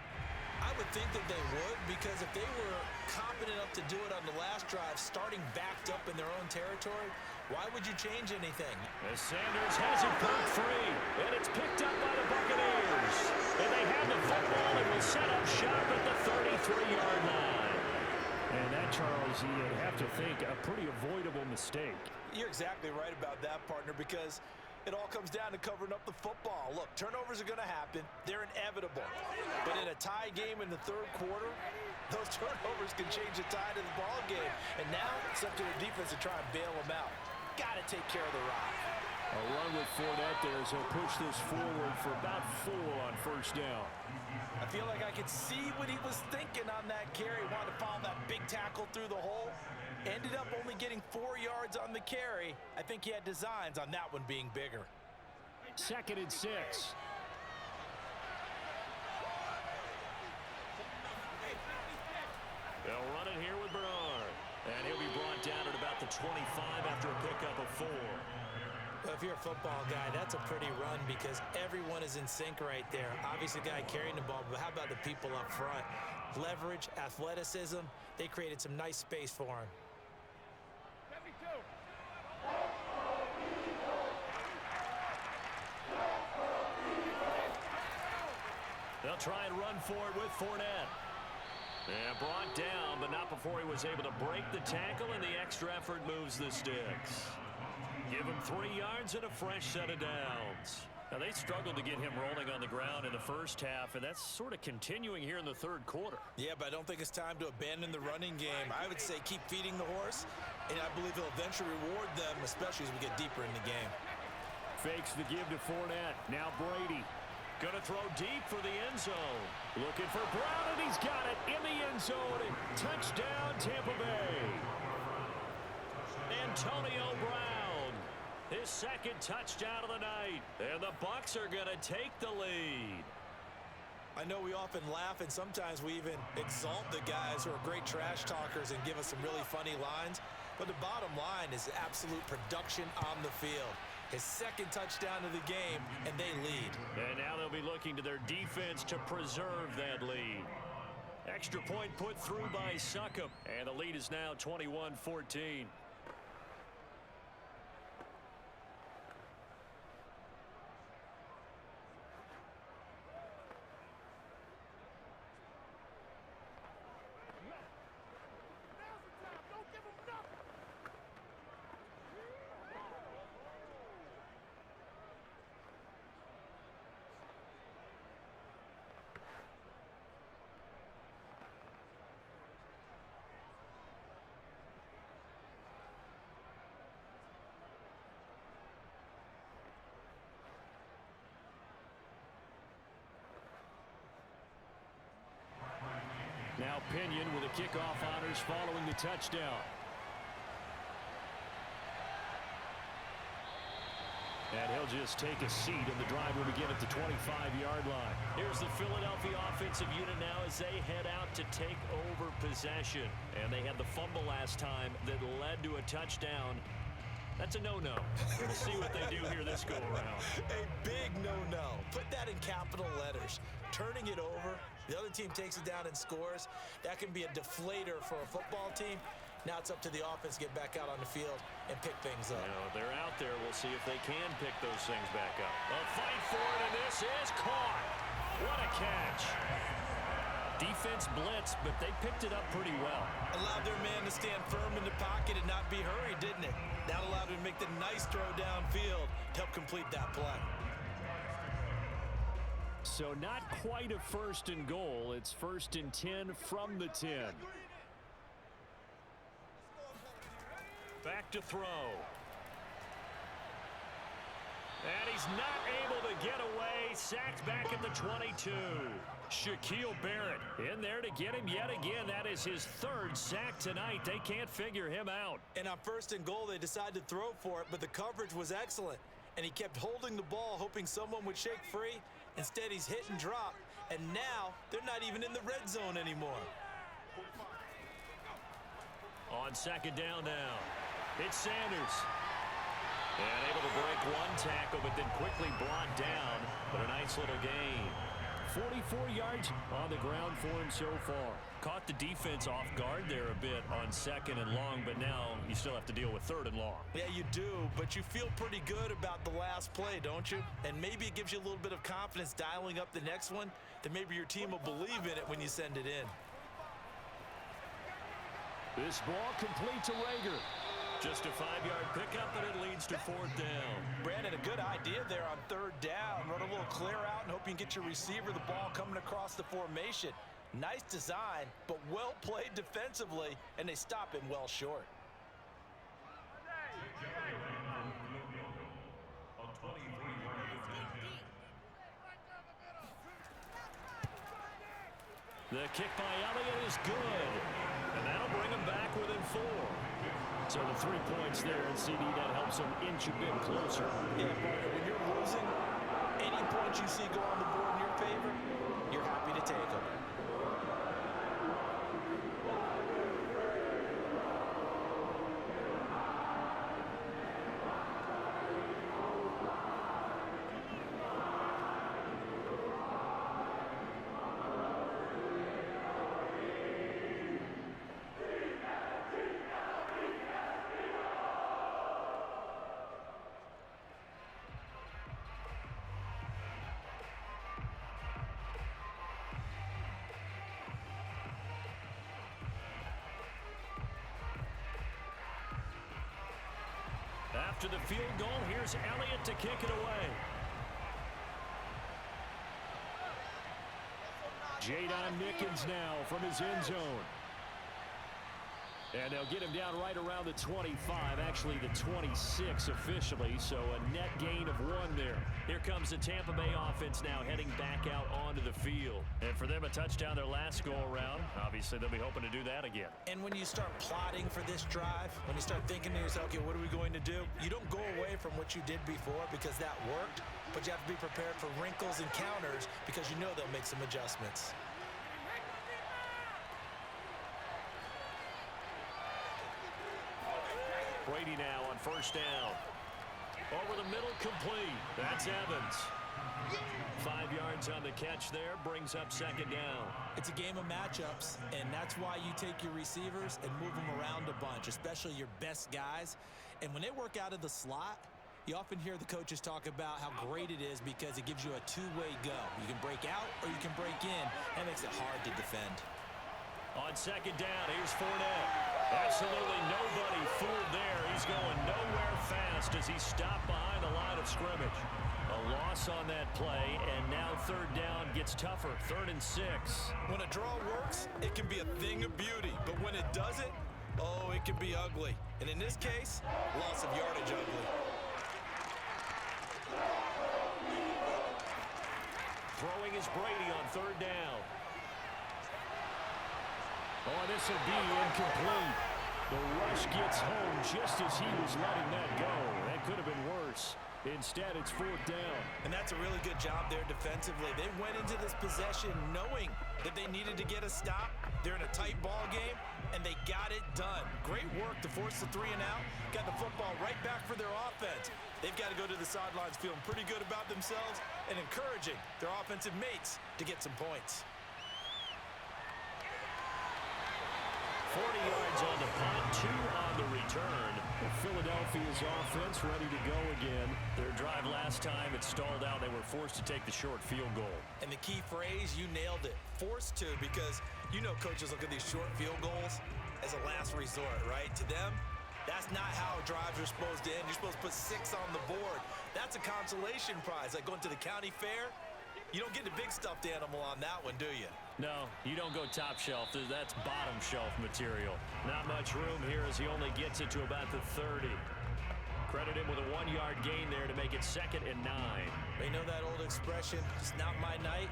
I would think that they would, because if they were competent enough to do it on the last drive, starting backed up in their own territory, why would you change anything? As Sanders has it broke free, and it's picked up by the Buccaneers. And they have the football and will set up shop at the 33-yard line. And that, Charles, you'd have to think a pretty avoidable mistake. You're exactly right about that, partner, because it all comes down to covering up the football. Look, turnovers are going to happen. They're inevitable. But in a tie game in the 3rd quarter, those turnovers can change the tide of the ball game. And now it's up to the defense to try and bail them out. Got to take care of the rock. A run with Fournette there as he'll push this forward for about 4 on 1st down. I feel like I could see what he was thinking on that carry. Wanted to follow that big tackle through the hole. Ended up only getting 4 yards on the carry. I think he had designs on that one being bigger. 2nd and 6. They'll run it here with Bernard. And he'll be brought down at about the 25 after a pickup of 4. Well, if you're a football guy, that's a pretty run because everyone is in sync right there. Obviously, the guy carrying the ball, but how about the people up front? Leverage, athleticism, they created some nice space for him. They'll try and run for it with Fournette. And brought down, but not before he was able to break the tackle, and the extra effort moves the sticks. Give him 3 yards and a fresh set of downs. Now, they struggled to get him rolling on the ground in the first half, and that's sort of continuing here in the third quarter. Yeah, but I don't think it's time to abandon the running game. I would say keep feeding the horse, and I believe he'll eventually reward them, especially as we get deeper in the game. Fakes the give to Fournette. Now Brady. Going to throw deep for the end zone. Looking for Brown, and he's got it in the end zone. Touchdown, Tampa Bay. Antonio Brown, his second touchdown of the night. And the Bucs are going to take the lead. I know we often laugh, and sometimes we even exalt the guys who are great trash talkers and give us some really funny lines. But the bottom line is absolute production on the field. His second touchdown of the game, and they lead. And now they'll be looking to their defense to preserve that lead. Extra point put through by Succop, and the lead is now 21-14. Now Pinion with the kickoff honors following the touchdown. And he'll just take a seat, and the drive will begin at the 25-yard line. Here's the Philadelphia offensive unit now as they head out to take over possession. And they had the fumble last time that led to a touchdown. That's a no-no. We'll see what they do here this go-around. A big no-no. Put that in capital letters. Turning it over, the other team takes it down and scores. That can be a deflator for a football team. Now it's up to the offense to get back out on the field and pick things up. You know, they're out there. We'll see if they can pick those things back up. A fight for it, and this is caught. What a catch. Defense blitzed, but they picked it up pretty well. Allowed their man to stand firm in the pocket and not be hurried, didn't it? That allowed him to make the nice throw downfield to help complete that play. So not quite a first and goal. It's 1st and 10 from the 10. Back to throw. And he's not able to get away. Sacked back at the 22. Shaquille Barrett in there to get him yet again. That is his 3rd sack tonight. They can't figure him out. And on 1st and goal, they decided to throw for it, but the coverage was excellent. And he kept holding the ball, hoping someone would shake free. Instead, he's hit and drop. And now, they're not even in the red zone anymore. On 2nd down now, it's Sanders. And able to break one tackle, but then quickly brought down. But a nice little gain. 44 yards on the ground for him so far. Caught the defense off guard there a bit on 2nd and long, but now you still have to deal with 3rd and long. Yeah, you do, but you feel pretty good about the last play, don't you? And maybe it gives you a little bit of confidence dialing up the next one, that maybe your team will believe in it when you send it in. This ball complete to Rager. Just a 5-yard pickup, and it leads to 4th down. Brandon, a good idea there on 3rd down. Run a little clear out and hope you can get your receiver the ball coming across the formation. Nice design, but well played defensively, and they stop him well short. The kick by Elliott is good, and that'll bring him back within 4. So the 3 points there, and CD, that helps him inch a bit closer. Yeah, Parker, when you're losing, any points you see go on the board in your favor, you're happy to take them. after the field goal. Here's Elliott to kick it away. Jadon Mickens now from his end zone. And they'll get him down right around the 25, actually the 26 officially, so a net gain of 1 there. Here comes the Tampa Bay offense now heading back out onto the field. And for them, a touchdown their last go-around. Obviously, they'll be hoping to do that again. And when you start plotting for this drive, when you start thinking to yourself, okay, what are we going to do? You don't go away from what you did before because that worked, but you have to be prepared for wrinkles and counters because you know they'll make some adjustments. Brady now on first down. Over the middle, complete. That's Evans. 5 yards on the catch there, brings up second down. It's a game of matchups, and that's why you take your receivers and move them around a bunch, especially your best guys. And when they work out of the slot, you often hear the coaches talk about how great it is because it gives you a two-way go. You can break out or you can break in. That makes it hard to defend. On second down, here's Fournette. Absolutely nobody fooled there. He's going nowhere fast as he stopped behind the line of scrimmage. A loss on that play, and now third down gets tougher. 3rd and 6. When a draw works, it can be a thing of beauty. But when it doesn't, oh, it can be ugly. And in this case, loss of yardage ugly. Throwing is Brady on 3rd down. Oh, this will be incomplete. The rush gets home just as he was letting that go. That could have been worse. Instead, it's 4th down. And that's a really good job there defensively. They went into this possession knowing that they needed to get a stop. They're in a tight ball game, and they got it done. Great work to force the 3 and out. Got the football right back for their offense. They've got to go to the sidelines feeling pretty good about themselves and encouraging their offensive mates to get some points. 40 yards on the punt, 2 on the return. Philadelphia's offense ready to go again. Their drive last time, it stalled out. They were forced to take the short field goal. And the key phrase, you nailed it. Forced to, because you know coaches look at these short field goals as a last resort, right? To them, that's not how drives are supposed to end. You're supposed to put 6 on the board. That's a consolation prize, like going to the county fair. You don't get the big stuffed animal on that one, do you? No, you don't go top shelf. That's bottom shelf material. Not much room here as he only gets it to about the 30. Credit him with a 1-yard gain there to make it 2nd and 9. You know that old expression, it's not my night?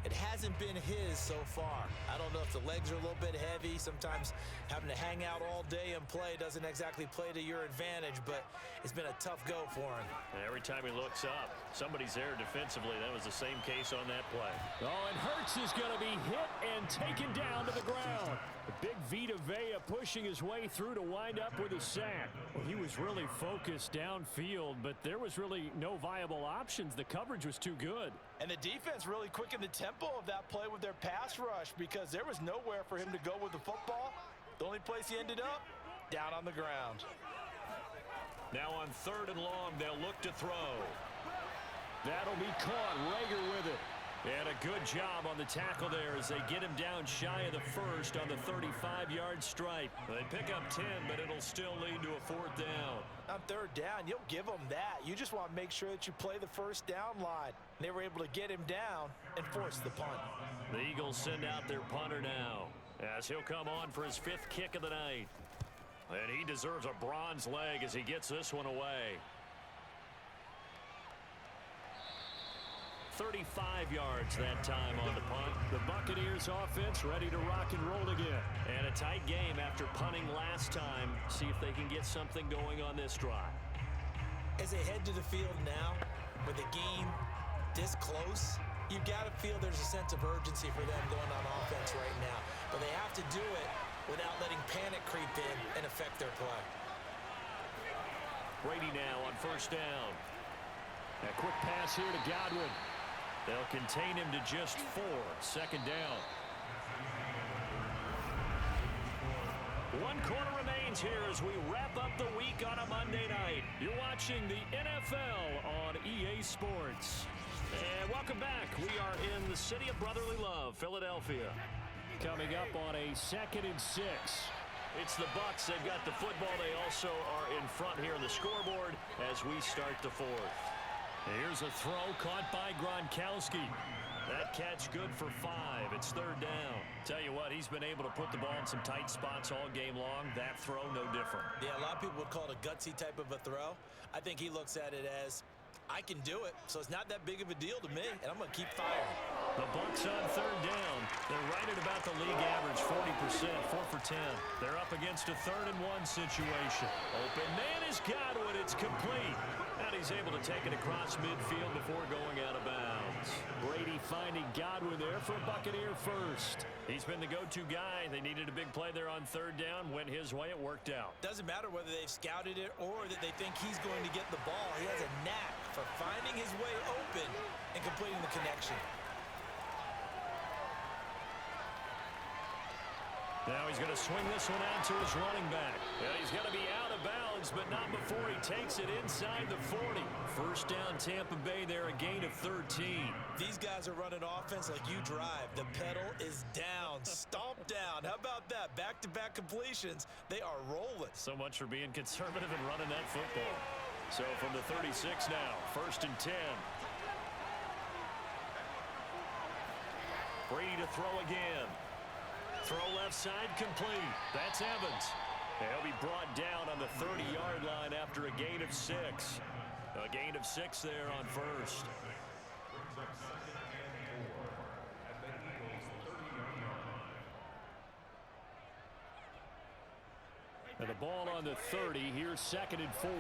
It hasn't been his so far. I don't know if the legs are a little bit heavy. Sometimes having to hang out all day and play doesn't exactly play to your advantage, but it's been a tough go for him. And every time he looks up, somebody's there defensively. That was the same case on that play. Oh, and Hurts is going to be hit and taken down to the ground. The big Vita Vea pushing his way through to wind up with a sack. Well, he was really focused downfield, but there was really no viable options. The coverage was too good. And the defense really quickened the tempo of that play with their pass rush because there was nowhere for him to go with the football. The only place he ended up, down on the ground. Now on 3rd and long, they'll look to throw. That'll be caught. Rager with it. And a good job on the tackle there as they get him down shy of the 1st on the 35-yard stripe. They pick up 10, but it'll still lead to a 4th down. On 3rd down, you'll give them that. You just want to make sure that you play the 1st down line. They were able to get him down and force the punt. The Eagles send out their punter now as he'll come on for his 5th kick of the night. And he deserves a bronze leg as he gets this one away. 35 yards that time on the punt. The Buccaneers offense ready to rock and roll again. And a tight game after punting last time. See if they can get something going on this drive. As they head to the field now, with the game this close, you've got to feel there's a sense of urgency for them going on offense right now. But they have to do it without letting panic creep in and affect their play. Brady now on 1st down. A quick pass here to Godwin. They'll contain him to just 4. 2nd down. 1 quarter remains here as we wrap up the week on a Monday night. You're watching the NFL on EA Sports. And welcome back. We are in the city of brotherly love, Philadelphia. Coming up on a 2nd and 6. It's the Bucs. They've got the football. They also are in front here on the scoreboard as we start the fourth. Here's a throw caught by Gronkowski. That catch good for 5. It's third down. Tell you what, he's been able to put the ball in some tight spots all game long. That throw, no different. Yeah, a lot of people would call it a gutsy type of a throw. I think he looks at it as, I can do it, so it's not that big of a deal to me, and I'm going to keep firing. The Bucs on third down. They're right at about the league average, 40%, 4 for 10. They're up against a 3rd and 1 situation. Open man is Godwin. It's complete. And he's able to take it across midfield before going out of bounds. Brady finding Godwin there for a Buccaneer first. He's been the go-to guy. They needed a big play there on third down. Went his way. It worked out. Doesn't matter whether they've scouted it or that they think he's going to get the ball. He has a knack for finding his way open and completing the connection. Now he's going to swing this one out to his running back. Yeah, he's going to be out of bounds, but not before he takes it inside the 40. First down, Tampa Bay there, a gain of 13. These guys are running offense like you drive. The pedal is down, stomped down. How about that? Back-to-back completions. They are rolling. So much for being conservative and running that football. So from the 36 now, 1st and 10. Brady to throw again. Throw left side complete. That's Evans. He'll be brought down on the 30-yard line after a gain of 6. A gain of 6 there on first. And the ball on the 30. Here's 2nd and 4.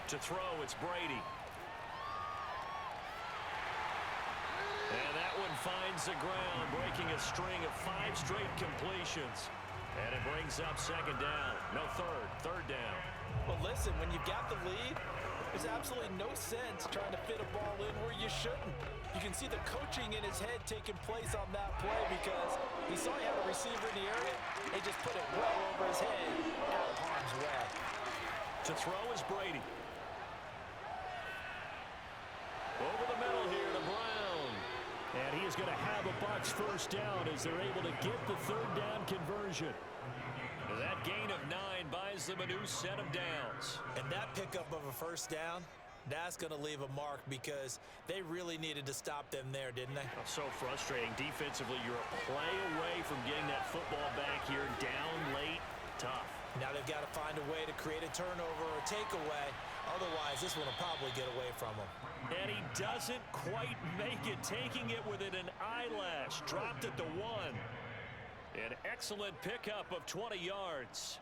To throw, it's Brady. And that one finds the ground, breaking a string of 5 straight completions. And it brings up 2nd down. No, third down. Well, listen, when you've got the lead, there's absolutely no sense trying to fit a ball in where you shouldn't. You can see the coaching in his head taking place on that play because he saw he had a receiver in the area. He just put it well over his head, out of harm's way. To throw is Brady. Over the middle here to Brown. And he is going to have a Bucs first down as they're able to get the 3rd down conversion. That gain of 9 buys them a new set of downs. And that pickup of a first down, that's going to leave a mark because they really needed to stop them there, didn't they? So frustrating. Defensively, you're a play away from getting that football back here. Down late, tough. Now they've got to find a way to create a turnover or takeaway. Otherwise, this one will probably get away from him. And he doesn't quite make it, taking it within an eyelash. Dropped at the 1. An excellent pickup of 20 yards.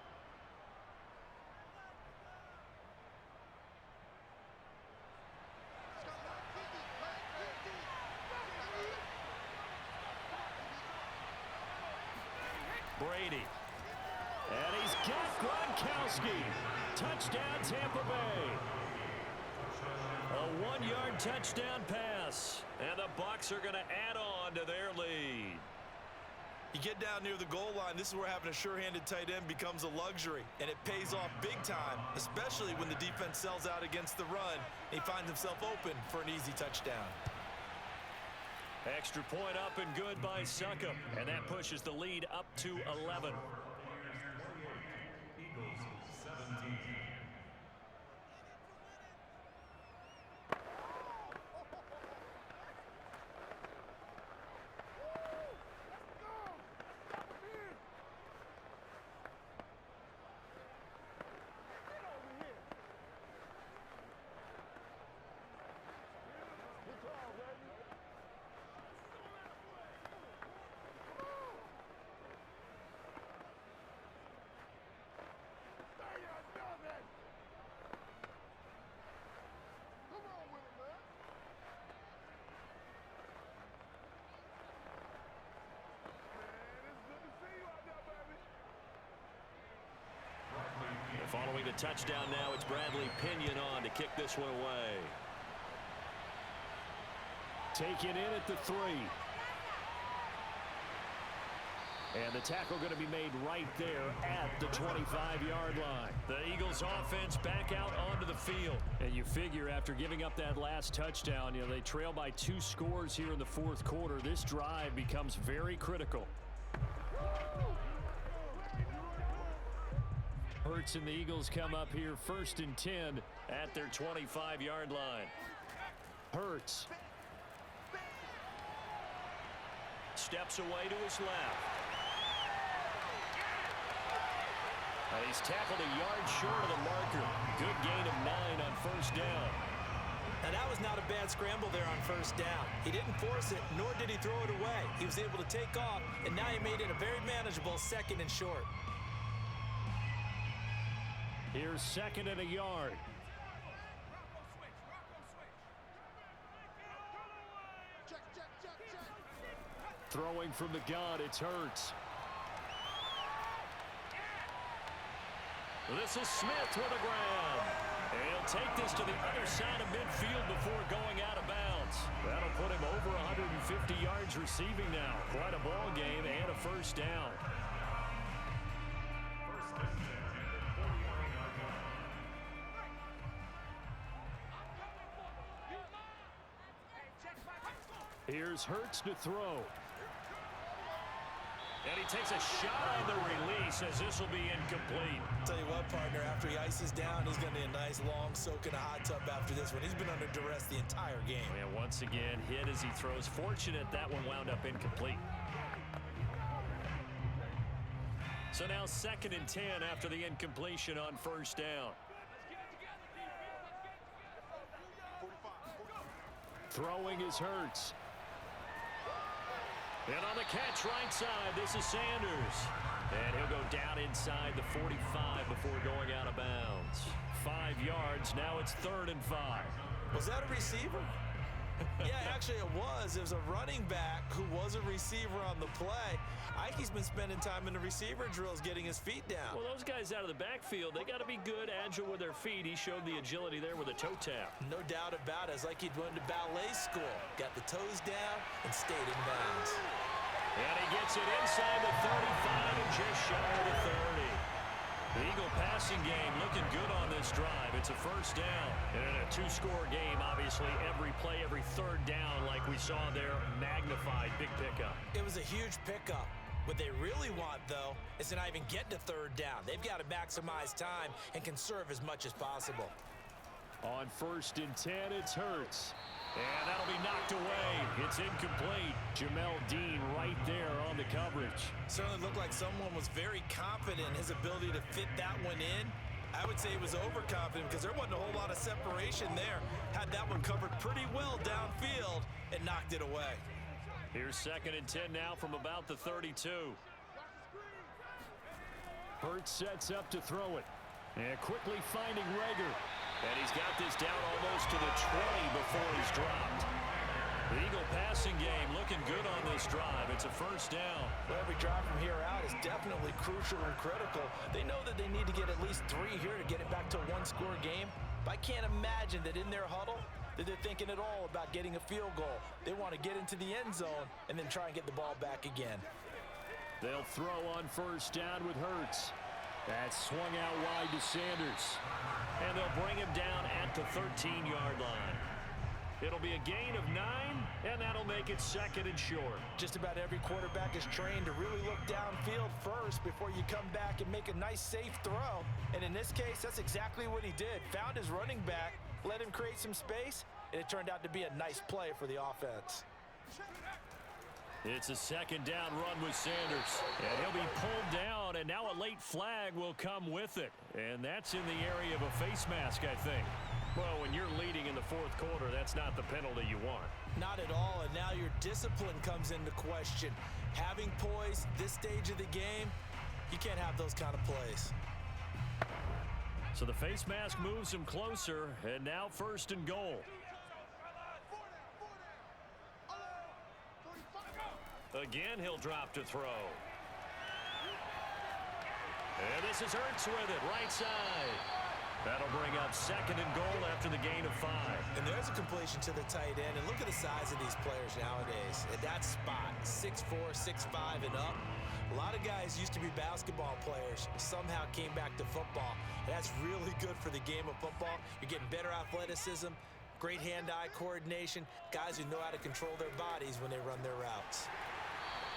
Brady. And he's got Gronkowski. Touchdown, Tampa Bay. A 1-yard touchdown pass. And the Bucs are going to add on to their lead. You get down near the goal line, this is where having a sure-handed tight end becomes a luxury, and it pays off big time, especially when the defense sells out against the run. He finds himself open for an easy touchdown. Extra point up and good by Succop, and that pushes the lead up to 11. Following the touchdown now, it's Bradley Pinion on to kick this one away. Taken in at the 3. And the tackle going to be made right there at the 25-yard line. The Eagles offense back out onto the field. And you figure after giving up that last touchdown, they trail by 2 scores here in the 4th quarter. This drive becomes very critical. Hurts and the Eagles come up here 1st and 10 at their 25-yard line. Hurts steps away to his left. And he's tackled a yard short of the marker. Good gain of 9 on 1st down. Now that was not a bad scramble there on 1st down. He didn't force it, nor did he throw it away. He was able to take off, and now he made it a very manageable 2nd and short. Here's 2nd and a yard. Throwing from the gun, it's Hurts. This is Smith with a grab. And he'll take this to the other side of midfield before going out of bounds. That'll put him over 150 yards receiving now. Quite a ball game and a 1st down. Here's Hurts to throw. And he takes a shot on the release as this will be incomplete. Tell you what, partner, after he ices down, he's going to need a nice long soak in a hot tub after this one. He's been under duress the entire game. And once again, hit as he throws. Fortunate that one wound up incomplete. So now 2nd and 10 after the incompletion on 1st down. Throwing is Hurts. And on the catch right side, this is Sanders. And he'll go down inside the 45 before going out of bounds. 5 yards, now it's 3rd and 5. Was that a receiver? Yeah, actually it was. It was a running back who was a receiver on the play. Ike's been spending time in the receiver drills getting his feet down. Well, those guys out of the backfield, they got to be good, agile with their feet. He showed the agility there with a toe tap. No doubt about it. It's like he'd went to ballet school. Got the toes down and stayed in bounds. And he gets it inside the 35 and just shy of the 30. The Eagle passing game looking good on this drive. It's a 1st down. And in a 2-score game, obviously, every play, every 3rd down, like we saw there, magnified. Big pickup. It was a huge pickup. What they really want, though, is to not even get to 3rd down. They've got to maximize time and conserve as much as possible. On 1st and 10, it's Hurts. And that'll be knocked away. It's incomplete. Jamel Dean right there on the coverage. Certainly looked like someone was very confident in his ability to fit that one in. I would say he was overconfident because there wasn't a whole lot of separation there. Had that one covered pretty well downfield and knocked it away. Here's 2nd and 10 now from about the 32. Hurts sets up to throw it. And quickly finding Rager. And he's got this down almost to the 20 before he's dropped. The Eagle passing game looking good on this drive. It's a 1st down. Well, every drive from here out is definitely crucial and critical. They know that they need to get at least 3 here to get it back to a 1-score game. But I can't imagine that in their huddle that they're thinking at all about getting a field goal. They want to get into the end zone and then try and get the ball back again. They'll throw on 1st down with Hurts. That's swung out wide to Sanders. And they'll bring him down at the 13-yard line. It'll be a gain of 9, and that'll make it 2nd and short. Just about every quarterback is trained to really look downfield first before you come back and make a nice, safe throw. And in this case, that's exactly what he did. Found his running back, let him create some space, and it turned out to be a nice play for the offense. It's a 2nd down run with Sanders. And he'll be pulled down, and now a late flag will come with it. And that's in the area of a face mask, I think. Well, when you're leading in the 4th quarter, that's not the penalty you want. Not at all, and now your discipline comes into question. Having poise this stage of the game, you can't have those kind of plays. So the face mask moves him closer, and now 1st and goal. Again, he'll drop to throw. And this is Hurts with it, right side. That'll bring up 2nd and goal after the gain of 5. And there's a completion to the tight end. And look at the size of these players nowadays. At that spot, 6'4", 6'5", and up. A lot of guys used to be basketball players, somehow came back to football. And that's really good for the game of football. You're getting better athleticism, great hand-eye coordination, guys who know how to control their bodies when they run their routes.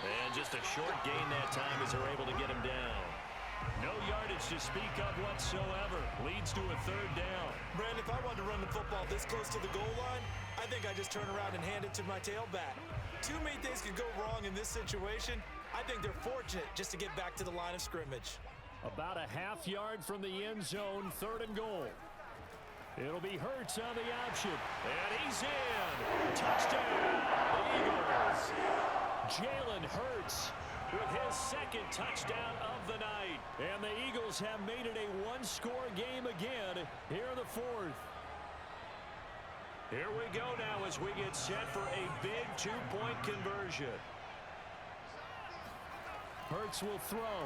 And just a short gain that time as they're able to get him down. No yardage yards to speak of whatsoever. Leads to a third down. Brandon, if I wanted to run the football this close to the goal line, I think I just turn around and hand it to my tailback. Too many things could go wrong in this situation. I think they're fortunate just to get back to the line of scrimmage. About a half yard from the end zone, 3rd and goal. It'll be Hurts on the option. And he's in. Touchdown, Eagles. Jalen Hurts with his 2nd touchdown of the night. And the Eagles have made it a one-score game again here in the 4th. Here we go now as we get set for a big 2-point conversion. Hurts will throw.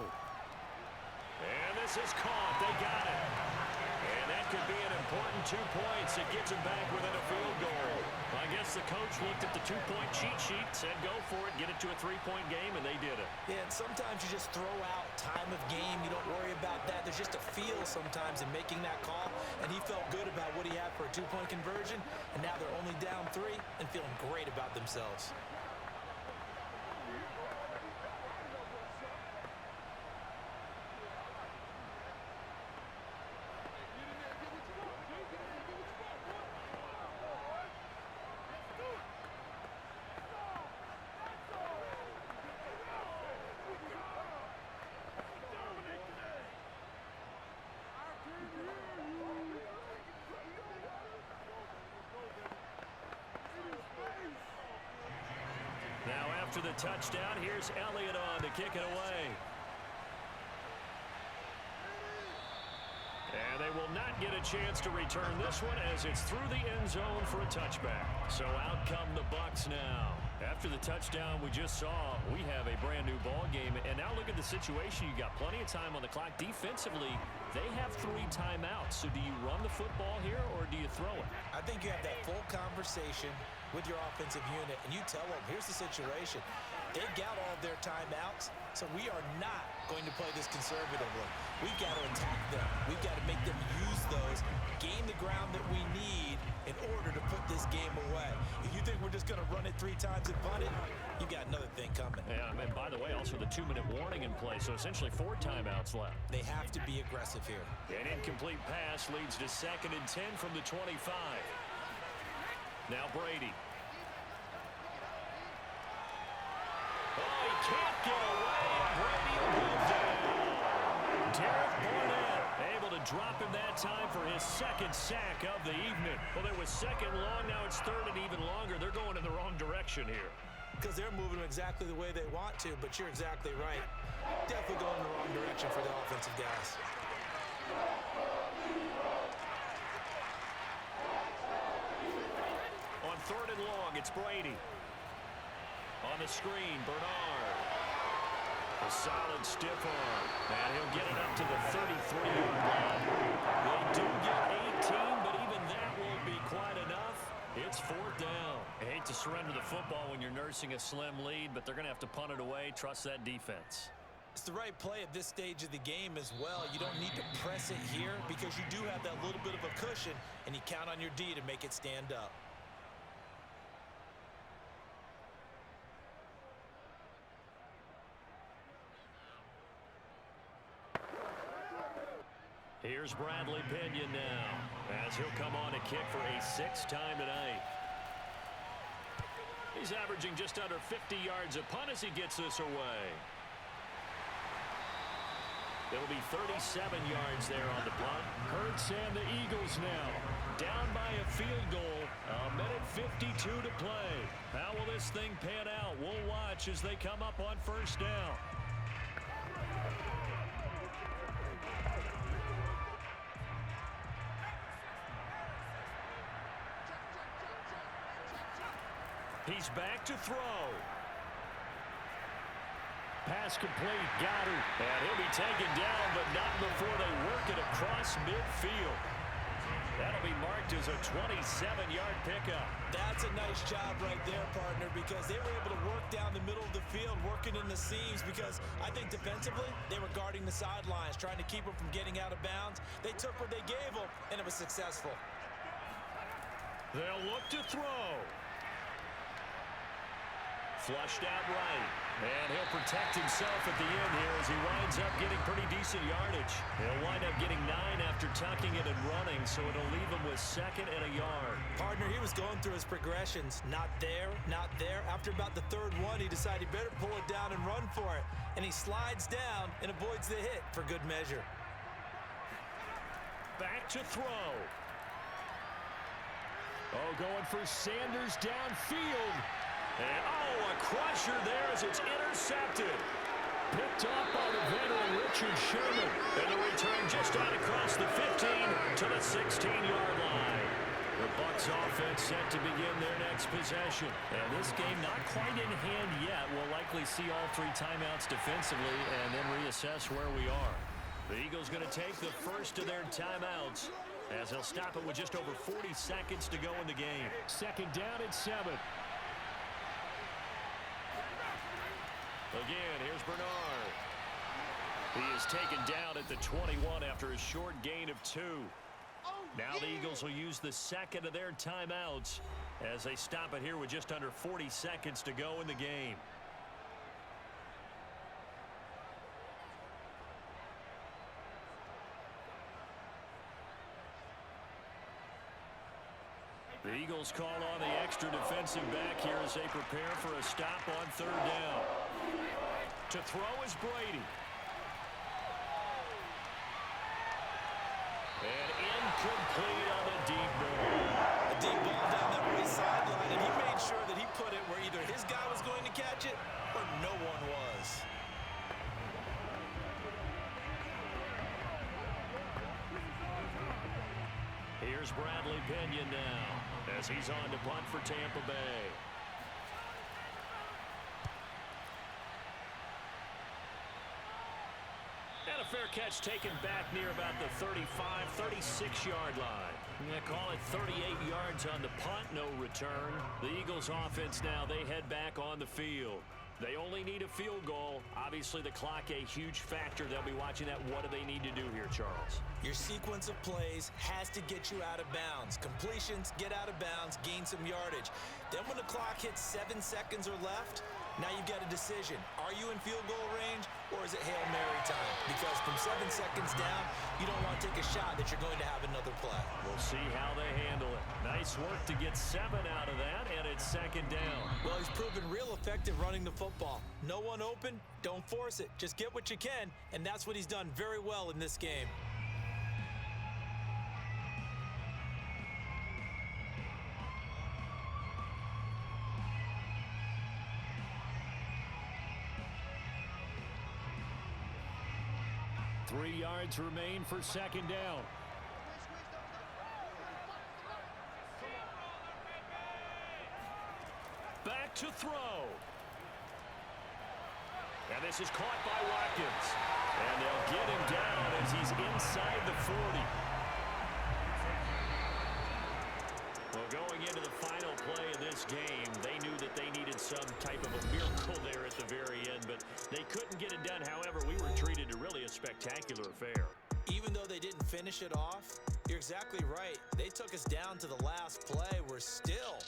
And this is caught. They got it. And that could be an important 2 points. It gets him back within a field goal. I guess the coach looked at the 2-point cheat sheet, said go for it, get it to a 3-point game, and they did it. Yeah, and sometimes you just throw out time of game. You don't worry about that. There's just a feel sometimes in making that call, and he felt good about what he had for a 2-point conversion, and now they're only down 3 and feeling great about themselves. Now after the touchdown, here's Elliott on to kick it away. And they will not get a chance to return this one as it's through the end zone for a touchback. So out come the Bucs now. After the touchdown we just saw, we have a brand new ball game. And now look at the situation. You got plenty of time on the clock. Defensively, they have 3 timeouts. So do you run the football here or do you throw it? I think you have that full conversation with your offensive unit, and you tell them, here's the situation. They've got all of their timeouts, so we are not going to play this conservatively. We've got to attack them. We've got to make them use those, gain the ground that we need in order to put this game away. If you think we're just going to run it 3 times and punt it, you've got another thing coming. Yeah, and by the way, also the 2-minute warning in play, so essentially 4 timeouts left. They have to be aggressive here. An incomplete pass leads to 2nd and 10 from the 25. Now Brady. Oh, he can't get away. Brady will go down. Derek Barnett able to drop him that time for his 2nd sack of the evening. Well, it was 2nd long. Now it's 3rd and even longer. They're going in the wrong direction here. Because they're moving exactly the way they want to, but you're exactly right. Definitely going in the wrong direction for the offensive guys. On 3rd and long, it's Brady. On the screen, Bernard. A solid stiff arm. And he'll get it up to the 33-yard line. They do get 18, but even that won't be quite enough. It's 4th down. I hate to surrender the football when you're nursing a slim lead, but they're going to have to punt it away. Trust that defense. It's the right play at this stage of the game as well. You don't need to press it here because you do have that little bit of a cushion, and you count on your D to make it stand up. Here's Bradley Pinion now, as he'll come on to kick for a 6th time tonight. He's averaging just under 50 yards a punt as he gets this away. It'll be 37 yards there on the punt. Hurts and the Eagles now down by a field goal. 1:52 to play. How will this thing pan out? We'll watch as they come up on 1st down. He's back to throw. Pass complete. Got it. And he'll be taken down, but not before they work it across midfield. That'll be marked as a 27-yard pickup. That's a nice job right there, partner, because they were able to work down the middle of the field, working in the seams, because I think defensively, they were guarding the sidelines, trying to keep them from getting out of bounds. They took what they gave them, and it was successful. They'll look to throw. Flushed out right. And he'll protect himself at the end here as he winds up getting pretty decent yardage. He'll wind up getting 9 after tucking it and running, so it'll leave him with 2nd and a yard. Partner, he was going through his progressions. Not there, not there. After about the 3rd one, he decided he better pull it down and run for it. And he slides down and avoids the hit for good measure. Back to throw. Oh, going for Sanders downfield. And, a crusher there as it's intercepted. Picked up by the veteran Richard Sherman. And the return just out across the 15 to the 16-yard line. The Bucs offense set to begin their next possession. And this game not quite in hand yet. We'll likely see all 3 timeouts defensively and then reassess where we are. The Eagles going to take the first of their timeouts as they'll stop it with just over 40 seconds to go in the game. 2nd down and 7. Again, here's Bernard. He is taken down at the 21 after a short gain of 2. Now the Eagles will use the 2nd of their timeouts as they stop it here with just under 40 seconds to go in the game. The Eagles call on the extra defensive back here as they prepare for a stop on 3rd down. To throw is Brady. And incomplete on the deep ball. A deep ball down that right sideline, and he made sure that he put it where either his guy was going to catch it or no one was. Here's Bradley Pinion now as he's on to punt for Tampa Bay. And a fair catch taken back near about the 35, 36-yard line. Call it 38 yards on the punt, no return. The Eagles offense now, they head back on the field. They only need a field goal. Obviously, the clock a huge factor. They'll be watching that. What do they need to do here, Charles? Your sequence of plays has to get you out of bounds. Completions, get out of bounds, gain some yardage. Then when the clock hits 7 seconds or left, now you've got a decision. Are you in field goal range or is it Hail Mary time? Because from 7 seconds down, you don't want to take a shot that you're going to have another play. We'll see how they handle it. Nice work to get 7 out of that, and it's 2nd down. Well, he's proven real effective running the football. No one open, don't force it. Just get what you can, and that's what he's done very well in this game. Three yards remain for 2nd down. Back to throw. And this is caught by Watkins. And they'll get him down as he's inside the 40. Well, going into the final play of this game, they knew that they needed some type of a miracle there at the very end, but they couldn't get it done. However, we were treated to really a spectacular affair. Even though they didn't finish it off, you're exactly right. They took us down to the last play. We're still